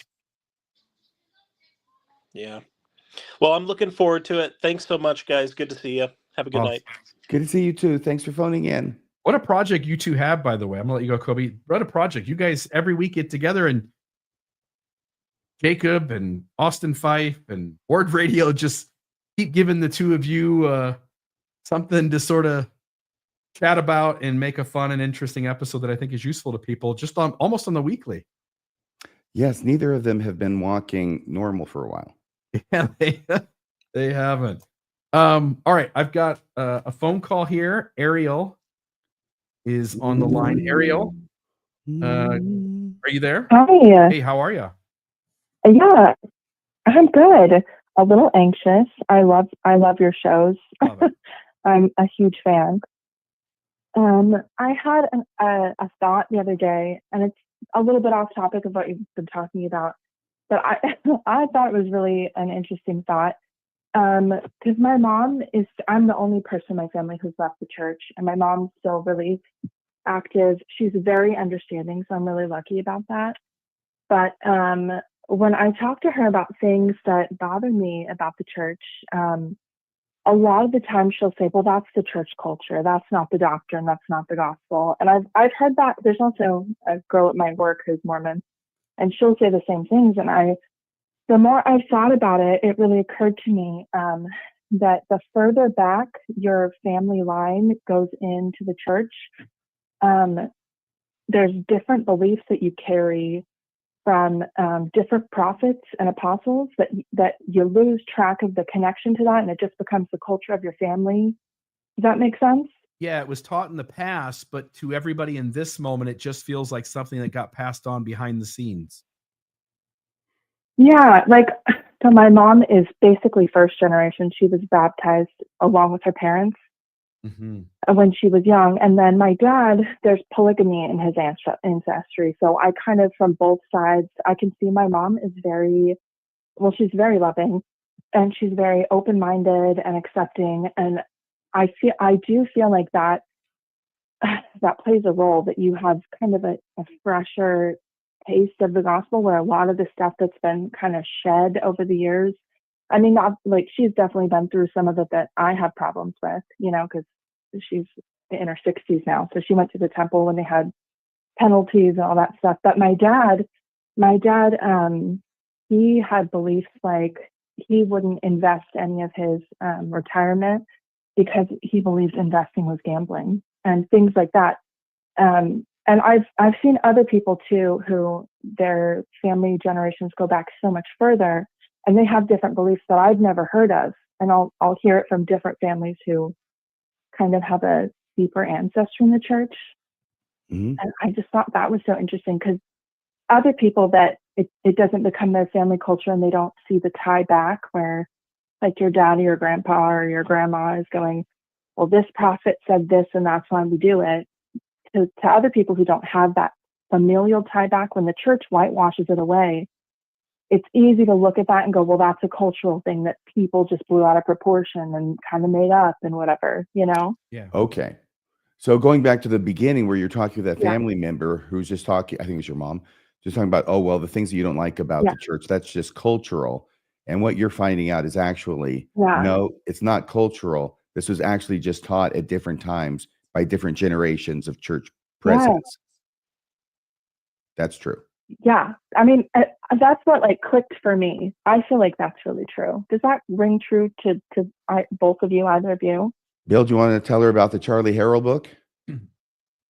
Yeah. Well, I'm looking forward to it. Thanks so much, guys. Good to see you. Have a good night. Good to see you too. Thanks for phoning in. What a project you two have, by the way. I'm gonna let you go, Kobe. What a project. You guys every week get together, and Jacob and Austin Fife and Ward Radio just keep giving the two of you something to sort of chat about and make a fun and interesting episode that I think is useful to people just almost on the weekly. Yes, neither of them have been walking normal for a while. Yeah, they haven't. All right, I've got a phone call here. Ariel is on the line. Ariel, are you there? Hi. Hey, how are you? Yeah, I'm good. A little anxious. I love your shows. I'm a huge fan. I had a thought the other day, and it's a little bit off topic of what you've been talking about, but I I thought it was really an interesting thought. Because I'm the only person in my family who's left the church, and my mom's still really active. She's very understanding, so I'm really lucky about that. But when I talk to her about things that bother me about the church, a lot of the time she'll say, well, that's the church culture. That's not the doctrine. That's not the gospel. And I've heard that. There's also a girl at my work who's Mormon, and she'll say the same things. And the more I've thought about it, it really occurred to me that the further back your family line goes into the church, there's different beliefs that you carry from different prophets and apostles that you lose track of the connection to that, and it just becomes the culture of your family. Does that make sense? Yeah, it was taught in the past, but to everybody in this moment, it just feels like something that got passed on behind the scenes. Yeah, so my mom is basically first generation. She was baptized along with her parents when she was young. And then my dad, there's polygamy in his ancestry. So I kind of, from both sides, I can see my mom is she's very loving, and she's very open-minded and accepting. And I do feel like that plays a role, that you have kind of a fresher taste of the gospel where a lot of the stuff that's been kind of shed over the years. I mean, not like she's definitely been through some of it that I have problems with, because she's in her 60s now. So she went to the temple when they had penalties and all that stuff. But my dad, he had beliefs like he wouldn't invest any of his retirement because he believed investing was gambling and things like that. And I've seen other people too who their family generations go back so much further, and they have different beliefs that I've never heard of. And I'll hear it from different families who kind of have a deeper ancestry in the church. Mhm. And I just thought that was so interesting because other people that it doesn't become their family culture and they don't see the tie back where like your daddy or grandpa or your grandma is going, well, this prophet said this and that's why we do it. To other people who don't have that familial tie back, when the church whitewashes it away, it's easy to look at that and go, well, that's a cultural thing that people just blew out of proportion and kind of made up and whatever, Yeah. Okay. So going back to the beginning where you're talking with that Yeah. family member who's just talking, I think it was your mom, just talking about, oh, well, the things that you don't like about Yeah. the church, that's just cultural. And what you're finding out is actually, Yeah. no, it's not cultural. This was actually just taught at different times by different generations of church presidents. That's true. Yeah. I mean, that's what like clicked for me. I feel like that's really true. Does that ring true to both of you, either of you? Bill, do you want to tell her about the Charlie Harrell book?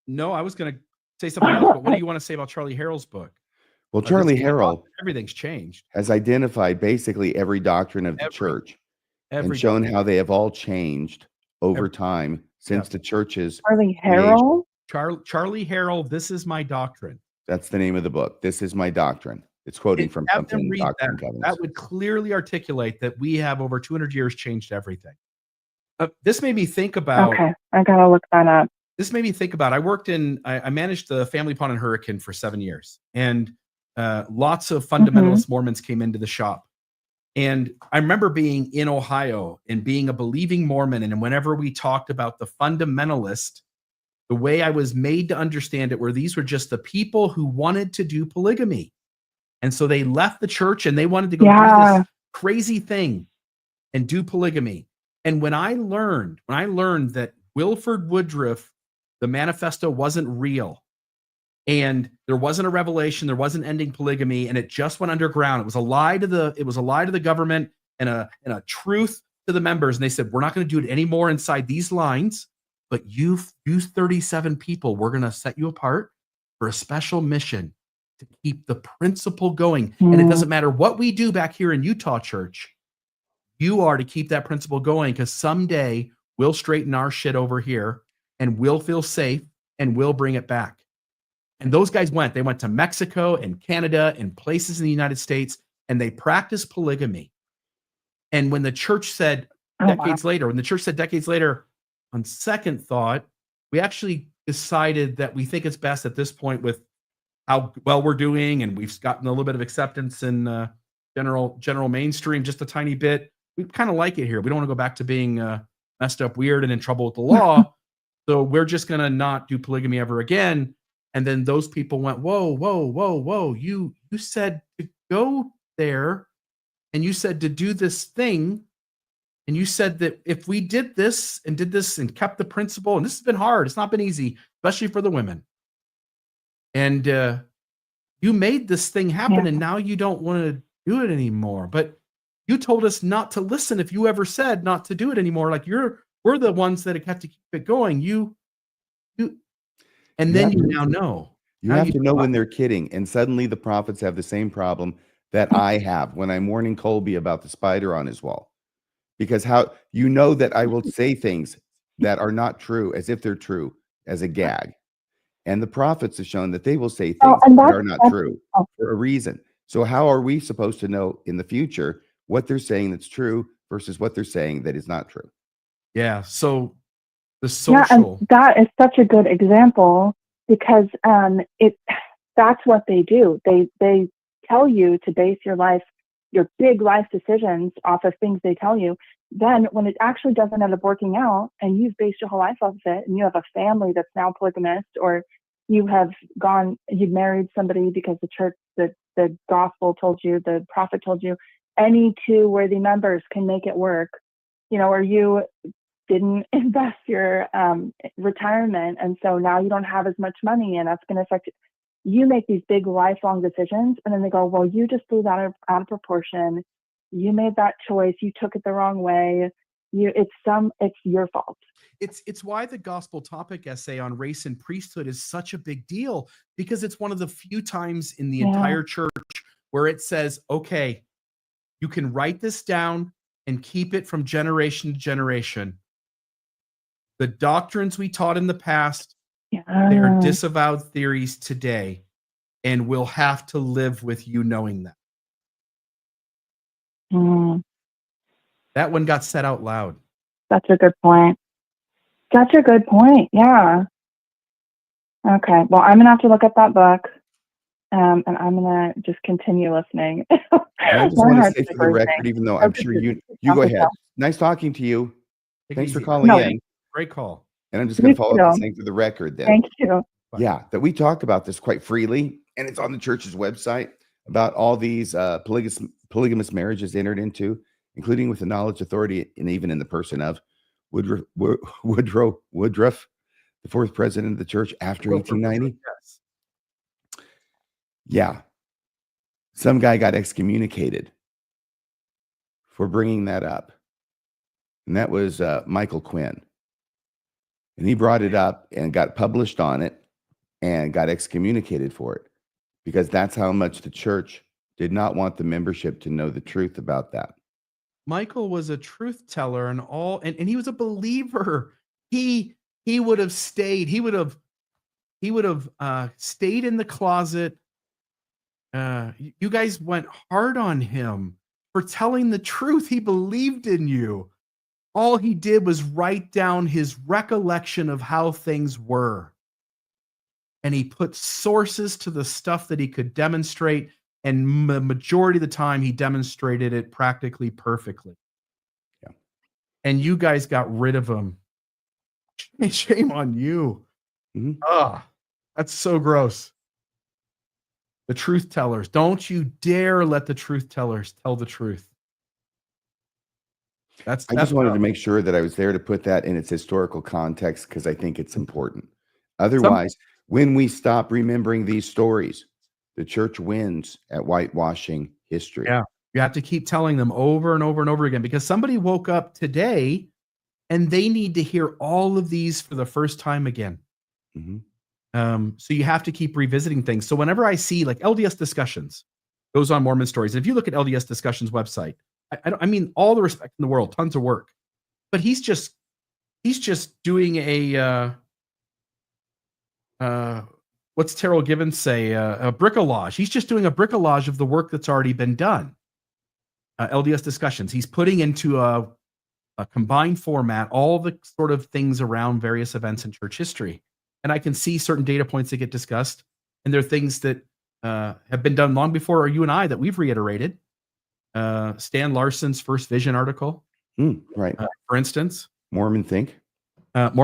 No, I was going to say something else, but what do you want to say about Charlie Harrell's book? Well, Charlie This is Harrell everything's changed. has identified basically every doctrine of the Every- church and Every shown how they have all changed over Every- time since the church's Charlie creation. Harrell? Charlie Harrell, This Is My Doctrine. That's the name of the book. This is my doctrine. It's quoting from Have them something read Doctrine that. and Covenants. That would clearly articulate that we have over 200 years changed everything. This made me think about. Okay, I gotta look that up. This made me think about. I managed the Family Pond and Hurricane for 7 years, and lots of fundamentalist Mormons came into the shop. And I remember being in Ohio and being a believing Mormon, and whenever we talked about the fundamentalist, the way I was made to understand it were these were just the people who wanted to do polygamy. And so they left the church and they wanted to go do this crazy thing and do polygamy. And when I learned that Wilford Woodruff, the manifesto wasn't real, and there wasn't a revelation, there wasn't ending polygamy, and it just went underground. It was a lie to the government and a truth to the members. And they said, we're not going to do it anymore inside these lines, but you 37 people, we're going to set you apart for a special mission to keep the principle going. And it doesn't matter what we do back here in Utah church, you are to keep that principle going, because someday we'll straighten our shit over here and we'll feel safe and we'll bring it back. And those guys they went to Mexico and Canada and places in the United States, and they practiced polygamy. And when the church said decades later, on second thought, we actually decided that we think it's best at this point with how well we're doing, and we've gotten a little bit of acceptance in general mainstream, just a tiny bit. We kind of like it here. We don't want to go back to being messed up, weird, and in trouble with the law. So we're just going to not do polygamy ever again. And then those people went, whoa. You said to go there, and you said to do this thing. And you said that if we did this and kept the principle, and this has been hard, it's not been easy, especially for the women. And you made this thing happen, and now you don't want to do it anymore. But you told us not to listen if you ever said not to do it anymore. Like we're the ones that have to keep it going. And then you now know. You have to know when they're kidding. And suddenly the prophets have the same problem that I have when I'm warning Colby about the spider on his wall. Because that I will say things that are not true as if they're true as a gag. And the prophets have shown that they will say things that are not true for a reason. So how are we supposed to know in the future what they're saying that's true versus what they're saying that is not true? Yeah. So the social. Yeah, and that is such a good example, because that's what they do. They tell you to base your big life decisions off of things they tell you. Then when it actually doesn't end up working out and you've based your whole life off of it, and you have a family that's now polygamist, or you've married somebody because the church, the gospel told you, the prophet told you, any two worthy members can make it work, or you didn't invest your retirement, and so now you don't have as much money, and that's going to affect you. Make these big lifelong decisions, and then they go, well, you just blew that out of proportion. You made that choice. You took it the wrong way. It's your fault. It's why the gospel topic essay on race and priesthood is such a big deal, because it's one of the few times in the entire church where it says, okay, you can write this down and keep it from generation to generation. The doctrines we taught in the past, they are disavowed theories today, and we'll have to live with you knowing that. That one got said out loud. That's a good point. Such a good point. Yeah. Okay. Well, I'm gonna have to look at that book, and I'm gonna just continue listening. I just want to say for the record, even though I'm sure you go ahead. Nice talking to you. Thanks for calling in. Great call. And I'm just going to follow up the thing for the record then. Thank you. Yeah, that we talk about this quite freely, and it's on the church's website about all these polygamous marriages entered into, including with the knowledge, authority, and even in the person of Woodruff, the fourth president of the church after 1890. Yes. Yeah. Some guy got excommunicated for bringing that up. And that was Michael Quinn. And he brought it up and got published on it and got excommunicated for it, because that's how much the church did not want the membership to know the truth about that. Michael was a truth teller and he was a believer. He would have stayed. He would have stayed in the closet. You guys went hard on him for telling the truth. He believed in you. All he did was write down his recollection of how things were. And he put sources to the stuff that he could demonstrate. And the majority of the time, he demonstrated it practically perfectly. Yeah. And you guys got rid of him. Shame on you. That's so gross. The truth tellers. Don't you dare let the truth tellers tell the truth. I just wanted to make sure that I was there to put that in its historical context, because I think it's important. Otherwise, when we stop remembering these stories, the church wins at whitewashing history. Yeah. You have to keep telling them over and over and over again, because somebody woke up today and they need to hear all of these for the first time again. So you have to keep revisiting things. So whenever I see like LDS Discussions goes on Mormon Stories, if you look at LDS Discussions website, I mean, all the respect in the world, tons of work, but he's just doing a what's Terrell Givens say? A bricolage. He's just doing a bricolage of the work that's already been done. LDS Discussions. He's putting into a combined format all the sort of things around various events in church history. And I can see certain data points that get discussed, and there are things that have been done long before you and I that we've reiterated. Stan Larson's First Vision article, right? For instance, Mormon Think. John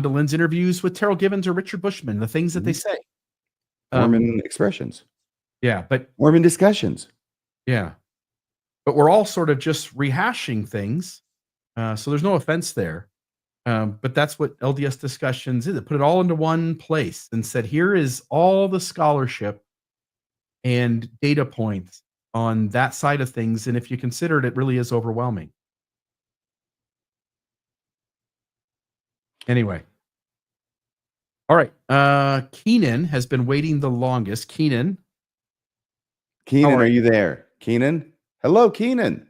DeLynne's interviews with Terrell Givens or Richard Bushman, the things that they say. Mormon expressions. Yeah, but Mormon discussions. Yeah, but we're all sort of just rehashing things, so there's no offense there. But that's what LDS Discussions is. It put it all into one place and said, here is all the scholarship and data points on that side of things. And if you consider it, it really is overwhelming. Anyway. All right. Keenan has been waiting the longest. Keenan, are you there? Keenan? Hello, Keenan.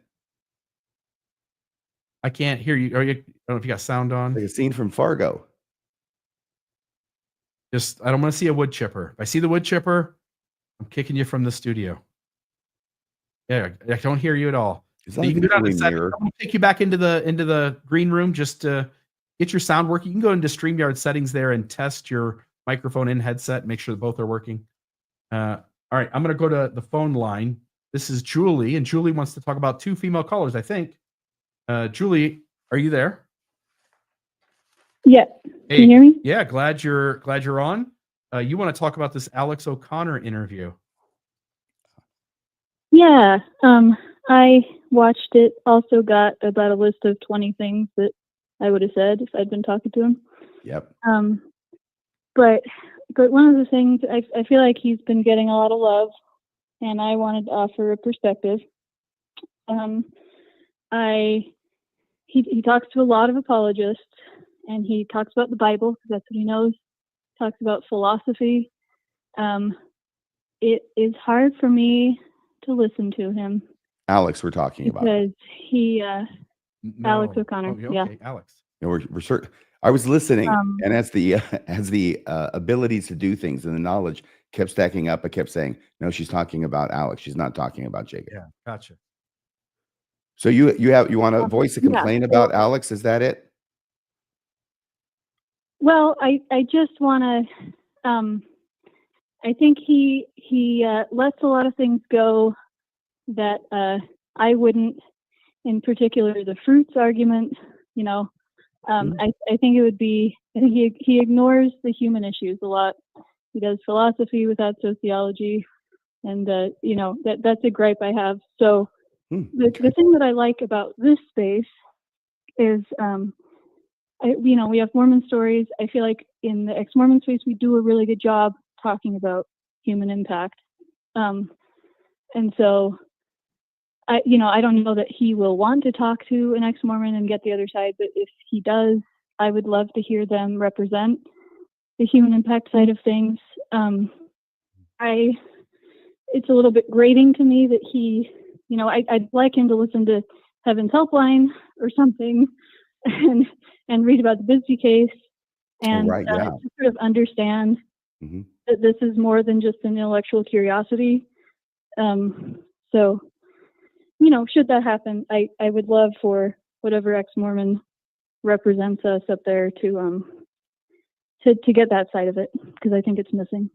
I can't hear you. I don't know if you got sound on. Like a scene from Fargo. I don't want to see a wood chipper. If I see the wood chipper, I'm kicking you from the studio. Yeah, I don't hear you at all. So you can go down to settings. I'm going to take you back into the green room just to get your sound working. You can go into StreamYard settings there and test your microphone and headset. Make sure that both are working. All right, I'm going to go to the phone line. This is Julie, and Julie wants to talk about 2 female callers, I think. Julie, are you there? Yeah. Hey, Can you hear me? yeah, glad you're on. You want to talk about this Alex O'Connor interview? Yeah. I watched it. Also got about a list of 20 things that I would have said if I'd been talking to him. Yep. But one of the things I feel like he's been getting a lot of love, and I wanted to offer a perspective. He talks to a lot of apologists, and he talks about the Bible because that's what he knows. Talks about philosophy. It is hard for me to listen to him Alex, we're talking about. because he, No. Alex O'Connor. Oh, Yeah. okay, Alex. No, we're certain. I was listening, Um, and as the abilities to do things and the knowledge kept stacking up, I kept saying, "No, she's talking about Alex. She's not talking about Jacob." Yeah, gotcha. So you want to voice a yeah, complaint about Alex? Is that it? Well, I just want to. I think he lets a lot of things go that I wouldn't. In particular, the fruits argument. You know, I think it would be. I think he ignores the human issues a lot. He does philosophy without sociology, and that's a gripe I have. So the thing that I like about this space is we have Mormon stories. I feel like in the ex-Mormon space, we do a really good job talking about human impact. And so, I don't know that he will want to talk to an ex-Mormon and get the other side, but if he does, I would love to hear them represent the human impact side of things. It's a little bit grating to me that he, I'd like him to listen to Heaven's Helpline or something and read about the Bisbee case and to sort of understand that this is more than just an intellectual curiosity. So, should that happen, I would love for whatever ex-Mormon represents us up there to get that side of it, because I think it's missing.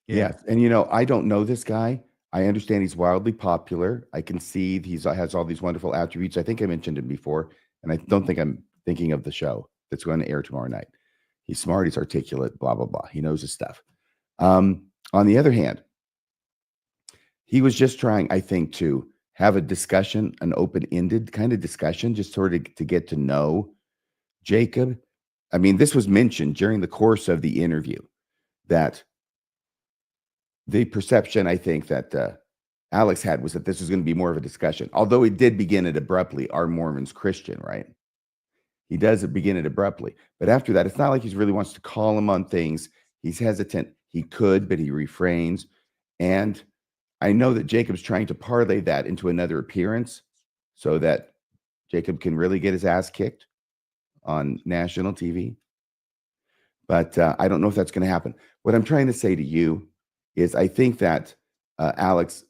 Yeah. Yes. And I don't know this guy. I understand he's wildly popular. I can see has all these wonderful attributes. I think I mentioned him before, and I don't think I'm thinking of the show that's going to air tomorrow night. He's smart, he's articulate, blah, blah, blah. He knows his stuff. On the other hand, he was just trying, I think, to have a discussion, an open-ended kind of discussion, just sort of to get to know Jacob. I mean, this was mentioned during the course of the interview that the perception, I think, that Alex had was that this was going to be more of a discussion, although it did begin it abruptly. Are Mormons Christian, right? He does begin it abruptly. But after that, it's not like he really wants to call him on things. He's hesitant. He could, but he refrains. And I know that Jacob's trying to parlay that into another appearance so that Jacob can really get his ass kicked on national TV. But I don't know if that's going to happen. What I'm trying to say to you is I think that Alex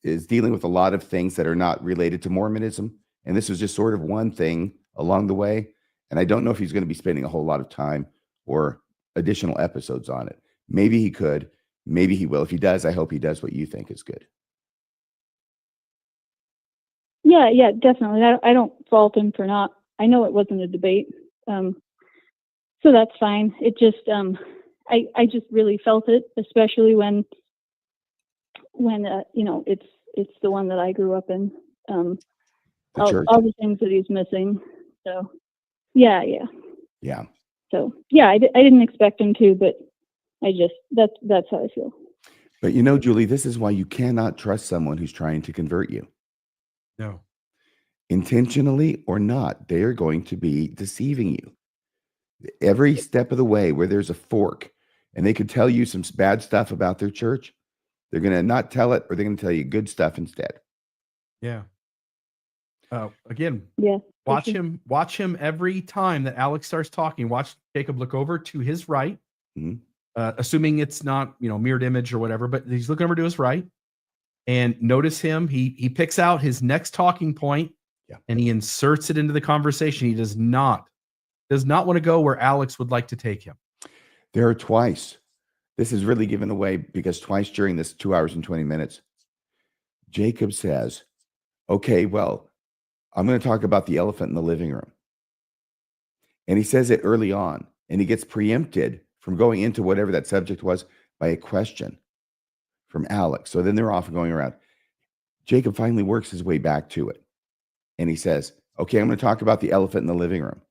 is dealing with a lot of things that are not related to Mormonism. And this was just sort of one thing along the way. And I don't know if he's going to be spending a whole lot of time or additional episodes on it. Maybe he could. Maybe he will. If he does, I hope he does what you think is good. Yeah, definitely. I don't fault him for not. I know it wasn't a debate. So that's fine. It just, I just really felt it, especially when it's the one that I grew up in. All the things that he's missing. So, yeah. So, yeah, I didn't expect him to, but that's how I feel. But Julie, this is why you cannot trust someone who's trying to convert you. No. Intentionally or not, they are going to be deceiving you. Every step of the way where there's a fork and they could tell you some bad stuff about their church, they're going to not tell it, or they're going to tell you good stuff instead. Yeah. Again, yeah. Watch him every time that Alex starts talking. Watch Jacob look over to his right, assuming it's not, mirrored image or whatever, but he's looking over to his right, and notice him. He picks out his next talking point, and he inserts it into the conversation. He does not want to go where Alex would like to take him. There are twice. This is really given away because twice during this 2 hours and 20 minutes, Jacob says, okay, well, I'm going to talk about the elephant in the living room. And he says it early on, and he gets preempted from going into whatever that subject was by a question from Alex. So then they're off and going around. Jacob finally works his way back to it. And he says, okay, I'm going to talk about the elephant in the living room.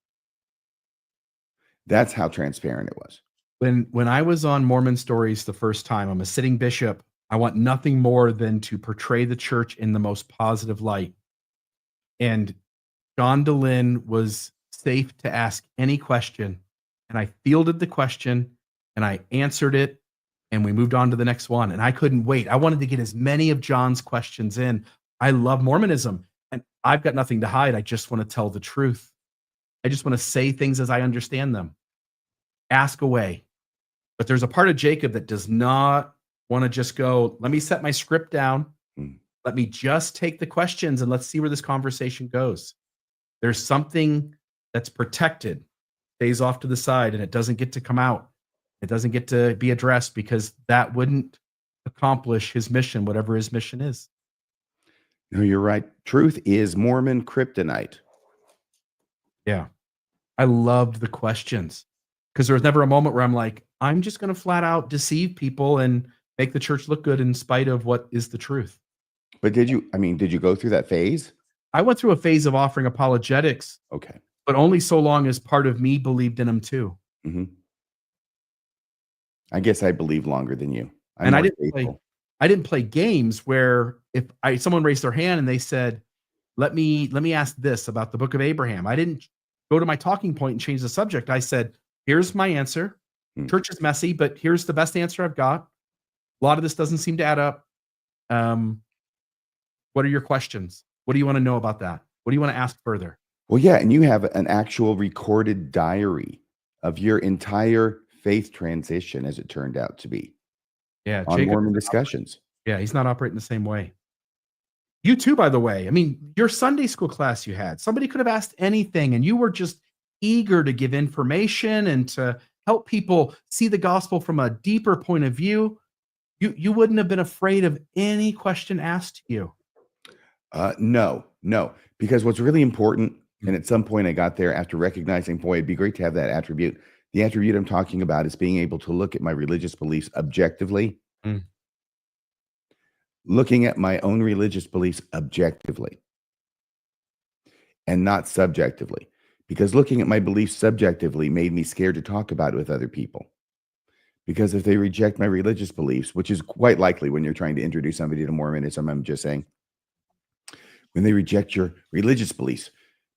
That's how transparent it was. When I was on Mormon Stories the first time, I'm a sitting bishop. I want nothing more than to portray the church in the most positive light. And John DeLynn was safe to ask any question. And I fielded the question and I answered it. And we moved on to the next one. And I couldn't wait. I wanted to get as many of John's questions in. I love Mormonism and I've got nothing to hide. I just want to tell the truth. I just want to say things as I understand them. Ask away. But there's a part of Jacob that does not want to just go, let me set my script down. Let me just take the questions and let's see where this conversation goes. There's something that's protected, stays off to the side, and it doesn't get to come out. It doesn't get to be addressed because that wouldn't accomplish his mission, whatever his mission is. No, you're right. Truth is Mormon kryptonite. Yeah. I loved the questions because there was never a moment where I'm like, I'm just going to flat out deceive people and make the church look good in spite of what is the truth. But did you go through that phase? I went through a phase of offering apologetics. Okay. But only so long as part of me believed in them too. Mm-hmm. I guess I believe longer than you. And I didn't play games where if someone raised their hand and they said, let me ask this about the book of Abraham. I didn't go to my talking point and change the subject. I said, here's my answer. Church is messy, but here's the best answer I've got. A lot of this doesn't seem to add up. What are your questions? What do you want to know about that? What do you want to ask further? Well, yeah, and you have an actual recorded diary of your entire faith transition, as it turned out to be. Yeah, on Mormon discussions. Yeah, he's not operating the same way. You too, by the way. I mean, your Sunday school class you had, somebody could have asked anything, and you were just eager to give information and to help people see the gospel from a deeper point of view. You wouldn't have been afraid of any question asked to you. No, because what's really important, and at some point I got there after recognizing, boy, it'd be great to have that attribute. The attribute I'm talking about is being able to look at my religious beliefs objectively, looking at my own religious beliefs objectively and not subjectively, because looking at my beliefs subjectively made me scared to talk about it with other people. Because if they reject my religious beliefs, which is quite likely when you're trying to introduce somebody to Mormonism, I'm just saying, when they reject your religious beliefs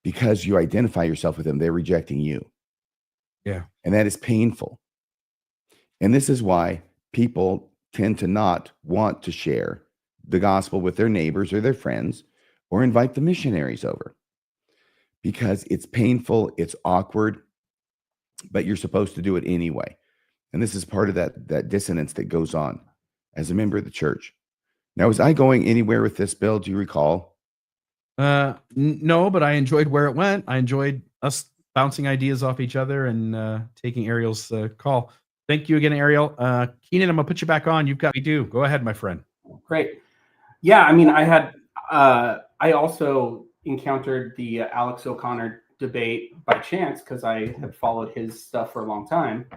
because you identify yourself with them, they're rejecting you. Yeah. And that is painful. And this is why people tend to not want to share the gospel with their neighbors or their friends or invite the missionaries over, because it's painful, it's awkward, but you're supposed to do it anyway. And this is part of that dissonance that goes on as a member of the church. Now, was I going anywhere with this, Bill? Do you recall? No, but I enjoyed where it went. I enjoyed us bouncing ideas off each other and taking Ariel's call. Thank you again, Ariel. Keenan, I'm gonna put you back on. You've got me do. Go ahead, my friend. Great. Yeah, I mean, I also encountered the Alex O'Connor debate by chance because I have followed his stuff for a long time.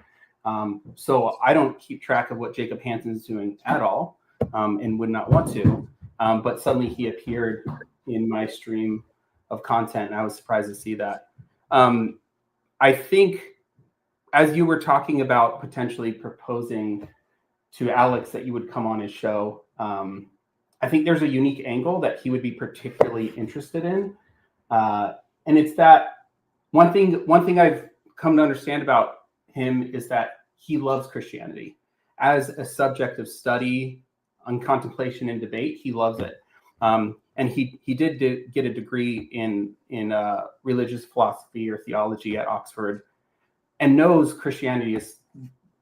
So I don't keep track of what Jacob Hansen is doing at all, and would not want to. But suddenly he appeared in my stream of content, and I was surprised to see that. I think as you were talking about potentially proposing to Alex that you would come on his show, I think there's a unique angle that he would be particularly interested in. And it's that one thing I've come to understand about him is that he loves Christianity as a subject of study, on contemplation and debate. He loves it. And he did get a degree in religious philosophy or theology at Oxford, and knows Christianity is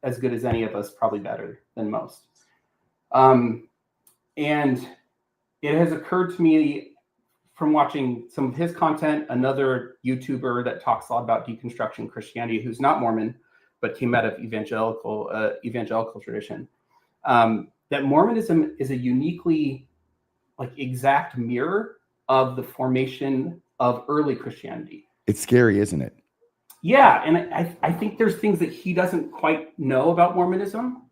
as good as any of us, probably better than most. And it has occurred to me from watching some of his content, another YouTuber that talks a lot about deconstruction Christianity, who's not Mormon, but came out of evangelical tradition, that Mormonism is a uniquely exact mirror of the formation of early Christianity. It's scary, isn't it? Yeah, and I think there's things that he doesn't quite know about Mormonism,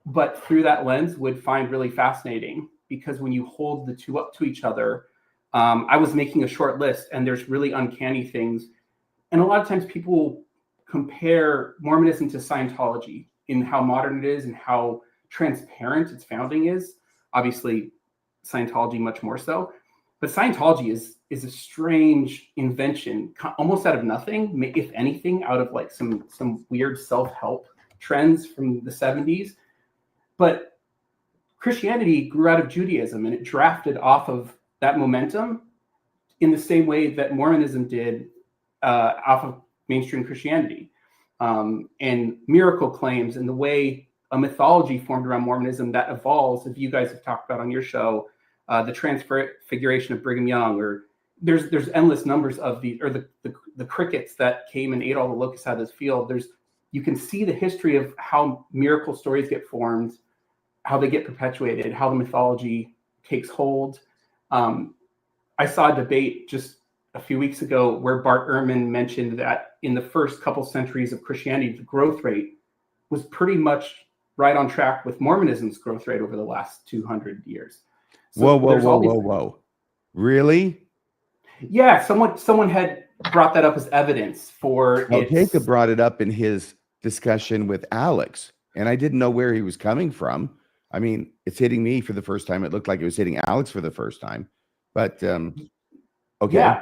but through that lens would find really fascinating, because when you hold the two up to each other, I was making a short list, and there's really uncanny things. And a lot of times people compare Mormonism to Scientology in how modern it is and how transparent its founding is. Obviously, Scientology much more so. But Scientology is a strange invention, almost out of nothing, if anything, out of like some weird self-help trends from the 70s. But Christianity grew out of Judaism, and it drafted off of that momentum in the same way that Mormonism did off of mainstream Christianity. And miracle claims and the way a mythology formed around Mormonism that evolves, as you guys have talked about on your show, the transfiguration of Brigham Young, or there's endless numbers of the crickets that came and ate all the locusts out of this field. You can see the history of how miracle stories get formed, how they get perpetuated, how the mythology takes hold. I saw a debate just a few weeks ago where Bart Ehrman mentioned that in the first couple centuries of Christianity, the growth rate was pretty much right on track with Mormonism's growth rate over the last 200 years. So Whoa. Really? Yeah, someone had brought that up as evidence for Well, Jacob brought it up in his discussion with Alex, and I didn't know where he was coming from. I mean, it's hitting me for the first time. It looked like it was hitting Alex for the first time, but okay. Yeah,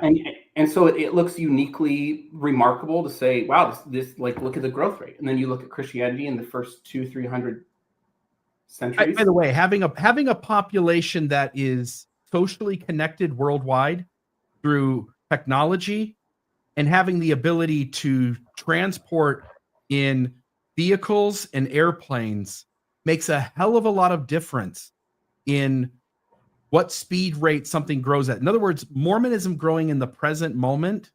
and so it looks uniquely remarkable to say, wow, this like, look at the growth rate, and then you look at Christianity in the first 200-300 centuries. By the way, having a population that is socially connected worldwide through technology and having the ability to transport in vehicles and airplanes makes a hell of a lot of difference in what speed rate something grows at. In other words, Mormonism growing in the present moment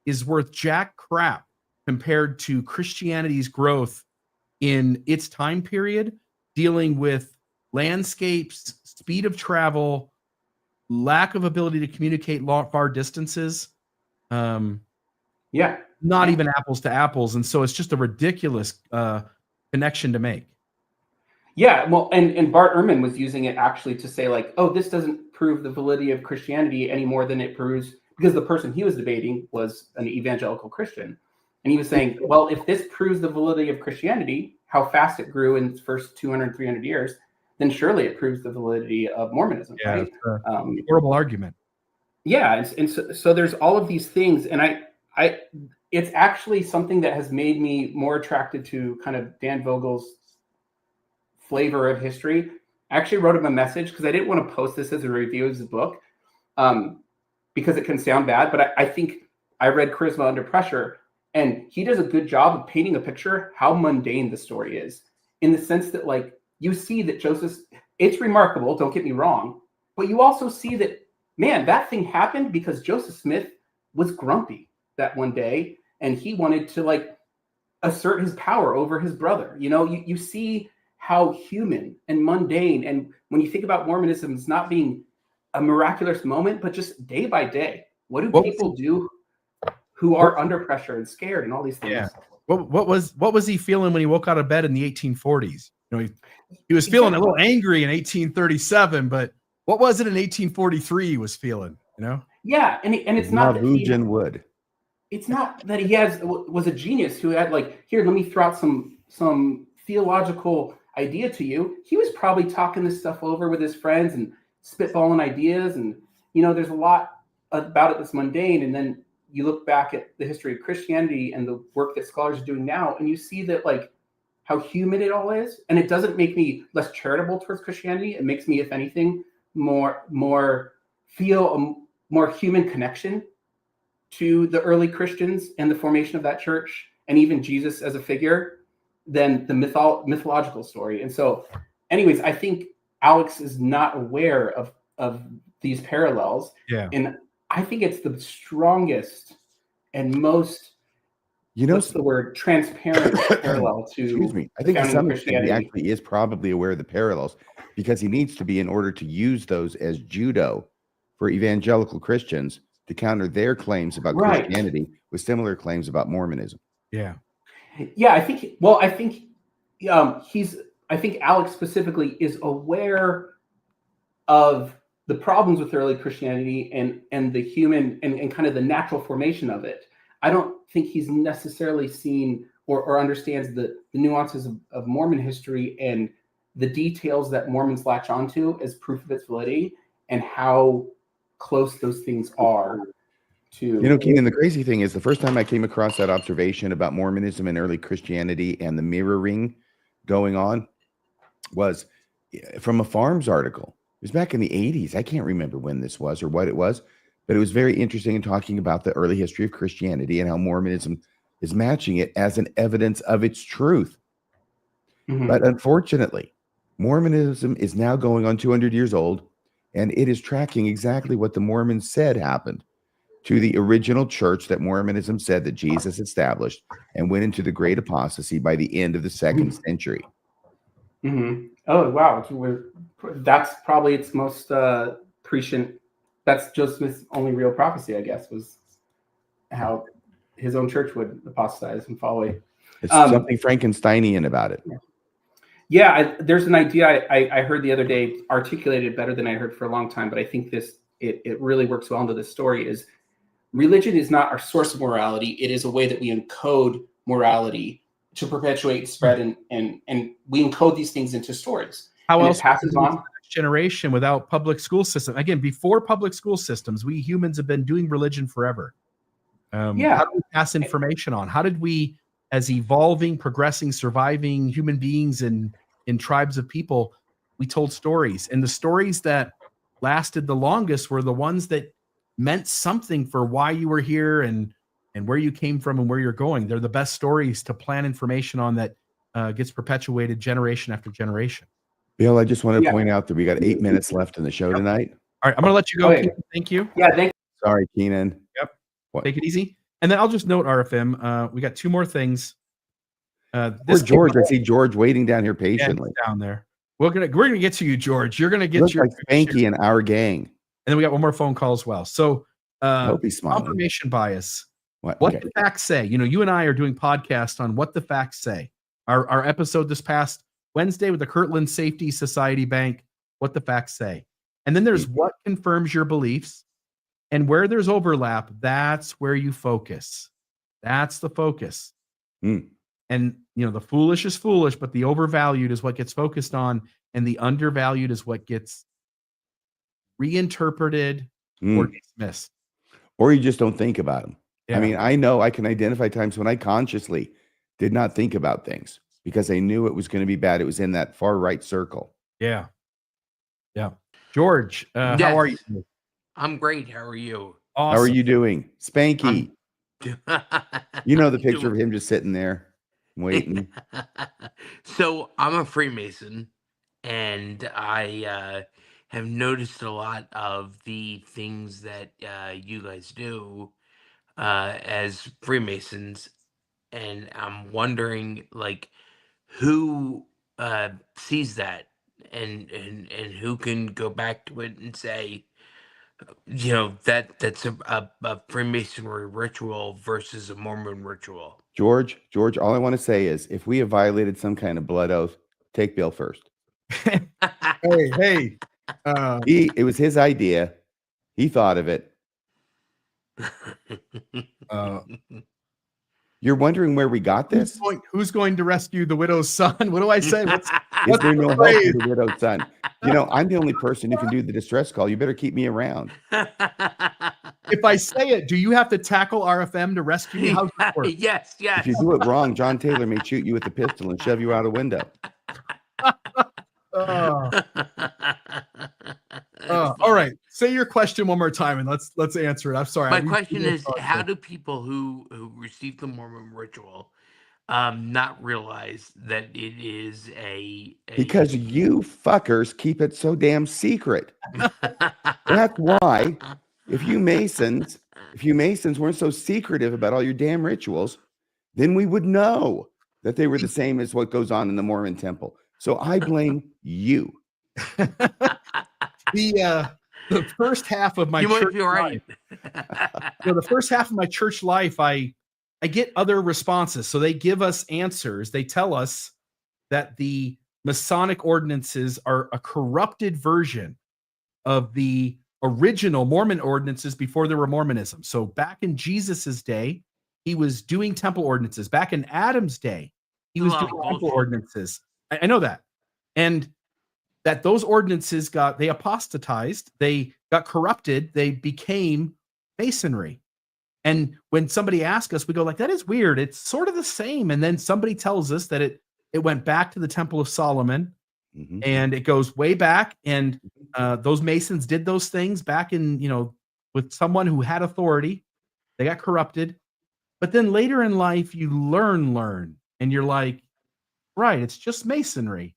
is worth jack crap compared to Christianity's growth in its time period, dealing with landscapes, speed of travel, lack of ability to communicate far distances. Not even apples to apples. And so it's just a ridiculous connection to make. Yeah, well, and Bart Ehrman was using it actually to say like, oh, this doesn't prove the validity of Christianity any more than it proves, because the person he was debating was an evangelical Christian. And he was saying, well, if this proves the validity of Christianity, how fast it grew in its first 200, 300 years, then surely it proves the validity of Mormonism, right? Horrible argument. Yeah, and so there's all of these things, and I it's actually something that has made me more attracted to kind of Dan Vogel's flavor of history. I actually wrote him a message because I didn't want to post this as a review of his book because it can sound bad, but I think I read Charisma Under Pressure, and he does a good job of painting a picture how mundane the story is, in the sense that like you see that Joseph, it's remarkable, don't get me wrong, but you also see that, man, that thing happened because Joseph Smith was grumpy that one day and he wanted to like assert his power over his brother. You know, you see how human and mundane, and when you think about Mormonism, it's not being a miraculous moment, but just day by day. What do people do who are under pressure and scared and all these things? Yeah. What was he feeling when he woke out of bed in the 1840s? You know, he was feeling a little angry in 1837, but what was it in 1843 he was feeling? You know? Yeah, and it's not Norwegian wood. It's not that he was a genius who had like, here, let me throw out some theological idea to you. He was probably talking this stuff over with his friends and spitballing ideas, and you know, there's a lot about it that's mundane. And then you look back at the history of Christianity and the work that scholars are doing now, and you see that like how human it all is. And it doesn't make me less charitable towards Christianity. It makes me, if anything, feel a more human connection to the early Christians and the formation of that church, and even Jesus as a figure, than the mythological story. And so anyways, I think Alex is not aware of these parallels. Yeah. And I think it's the strongest and most, what's the word, transparent parallel to, excuse me, I think to some extent he actually is probably aware of the parallels, because he needs to be in order to use those as judo for evangelical Christians to counter their claims about Right. Christianity with similar claims about Mormonism. Yeah. Yeah, I think. Well, I think he's. I think Alex specifically is aware of the problems with early Christianity and the human and kind of the natural formation of it. I don't think he's necessarily seen or understands the nuances of Mormon history and the details that Mormons latch onto as proof of its validity and how close those things are to. You know, Keenan, the crazy thing is the first time I came across that observation about Mormonism and early Christianity and the mirroring going on was from a Farms article. It was back in the 80s. I can't remember when this was or what it was, but it was very interesting in talking about the early history of Christianity and how Mormonism is matching it as an evidence of its truth. Mhm. But unfortunately, Mormonism is now going on 200 years old, and it is tracking exactly what the Mormons said happened to the original church that Mormonism said that Jesus established and went into the great apostasy by the end of the 2nd century. Mm-hmm. Oh, wow. That's probably its most prescient. That's Joseph's only real prophecy, I guess, was how his own church would apostatize and follow it. It's something Frankensteinian about it. Yeah, there's an idea I heard the other day articulated better than I heard for a long time, but I think it really works well into this story is religion is not our source of morality. It is a way that we encode morality to perpetuate, spread, and we encode these things into stories. How and else it passes on? Generation without public school system. Again, before public school systems, we humans have been doing religion forever. How do we pass information on? How did we, as evolving, progressing, surviving human beings in tribes of people, we told stories, and the stories that lasted the longest were the ones that meant something for why you were here and where you came from and where you're going. They're the best stories to plan information on that gets perpetuated generation after generation. Bill, I just want to point out that we got 8 minutes left in the show tonight. All right, I'm going to let you go. Okay. Keenan. Thank you. Yeah, thank you. Sorry, Keenan. Yep. What? Take it easy. And then I'll just note, RFM, we got 2 more things. Where's George? I see George waiting down here patiently. Down there. We're gonna get to you, George. You're gonna get Looks your like Spanky and our gang. And then we got one more phone call as well. So I hope he's smiling. confirmation bias. What The facts say. You know, you and I are doing podcasts on what the facts say. Our episode this past Wednesday with the Kirtland Safety Society Bank, what the facts say. And then there's what confirms your beliefs. And where there's overlap, that's where you focus. That's the focus. And, you know, the foolish is foolish, but the overvalued is what gets focused on, and the undervalued is what gets reinterpreted or dismissed. Or you just don't think about them. Yeah. I mean, I know I can identify times when I consciously did not think about things because I knew it was going to be bad. It was in that far right circle. Yeah. Yeah. George, how are you? I'm great. How are you? Awesome. How are you doing? Spanky. You know the picture of him just sitting there waiting. So I'm a Freemason, and I have noticed a lot of the things that you guys do as Freemasons, and I'm wondering, like, who sees that and who can go back to it and say, you know, that's a Freemasonry ritual versus a Mormon ritual. George, all I want to say is if we have violated some kind of blood oath, take Bill first. Hey. It was his idea. He thought of it. You're wondering where we got this? Who's going to rescue the widow's son? What do I say? Is there no help for the widowed son? You know, I'm the only person who can do the distress call. You better keep me around. If I say it, do you have to tackle RFM to rescue me? How's that work? Yes. If you do it wrong, John Taylor may shoot you with a pistol and shove you out a window. All right. Say your question one more time and let's answer it. I'm sorry. My question is, how do people who receive the Mormon ritual not realize that it is a Because you fuckers keep it so damn secret. That's why if you Masons weren't so secretive about all your damn rituals, then we would know that they were the same as what goes on in the Mormon temple. So I blame you. the first half of my You might church be right. the first half of my church life, I get other responses. So they give us answers. They tell us that the Masonic ordinances are a corrupted version of the original Mormon ordinances before there were Mormonism. So back in Jesus's day, he was doing temple ordinances. Back in Adam's day, he was doing temple ordinances. I know that. And that those ordinances they apostatized, they got corrupted, they became Masonry. And when somebody asks us, we go like, that is weird. It's sort of the same. And then somebody tells us that it went back to the Temple of Solomon, and it goes way back. And those Masons did those things back in, with someone who had authority. They got corrupted. But then later in life, you learn, and you're like, right, it's just Masonry.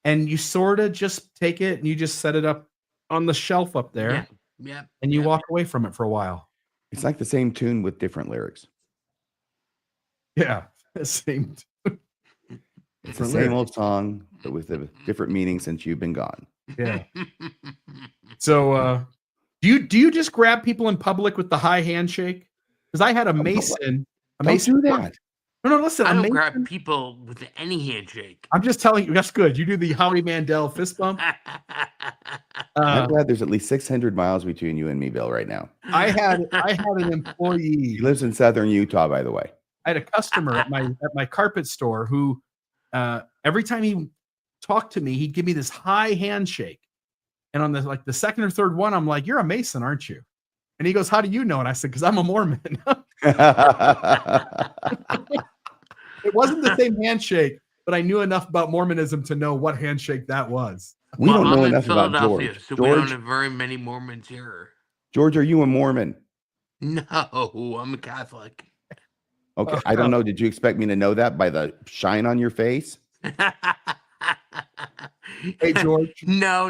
And you sort of just take it and you just set it up on the shelf up there. Yeah. And you walk away from it for a while. It's like the same tune with different lyrics. Yeah, same. It's the same old song, but with a different meaning since you've been gone. Yeah. So, do you just grab people in public with the high handshake? Because I had a Mason. Don't do that. No, listen. I don't grab people with any handshake. I'm just telling you, that's good. You do the Howie Mandel fist bump. I'm glad there's at least 600 miles between you and me, Bill, right now. I had an employee. He lives in southern Utah, by the way. I had a customer at my carpet store who, every time he talked to me, he'd give me this high handshake. And on the second or third one, I'm like, "You're a Mason, aren't you?" And he goes, "How do you know?" And I said, "Because I'm a Mormon." It wasn't the same handshake, but I knew enough about Mormonism to know what handshake that was. We don't know I'm enough in about Philadelphia, George. so we don't have very many Mormons here. George, are you a Mormon? No, I'm a Catholic. Okay, I don't know. Did you expect me to know that by the shine on your face? Hey, George. No.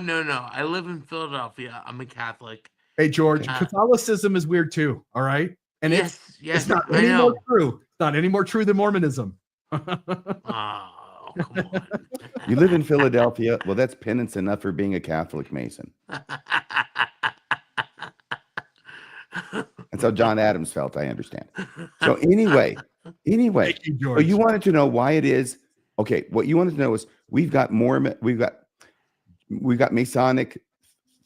I live in Philadelphia. I'm a Catholic. Hey, George. Catholicism is weird too. All right, and yes, it's not any more true. It's not any more true than Mormonism. Oh, come on. You live in Philadelphia. Well, that's penance enough for being a Catholic Mason. That's how John Adams felt. I understand. So anyway, Thank you, George. so you wanted to know why it is. Okay, what you wanted to know is we've got Masonic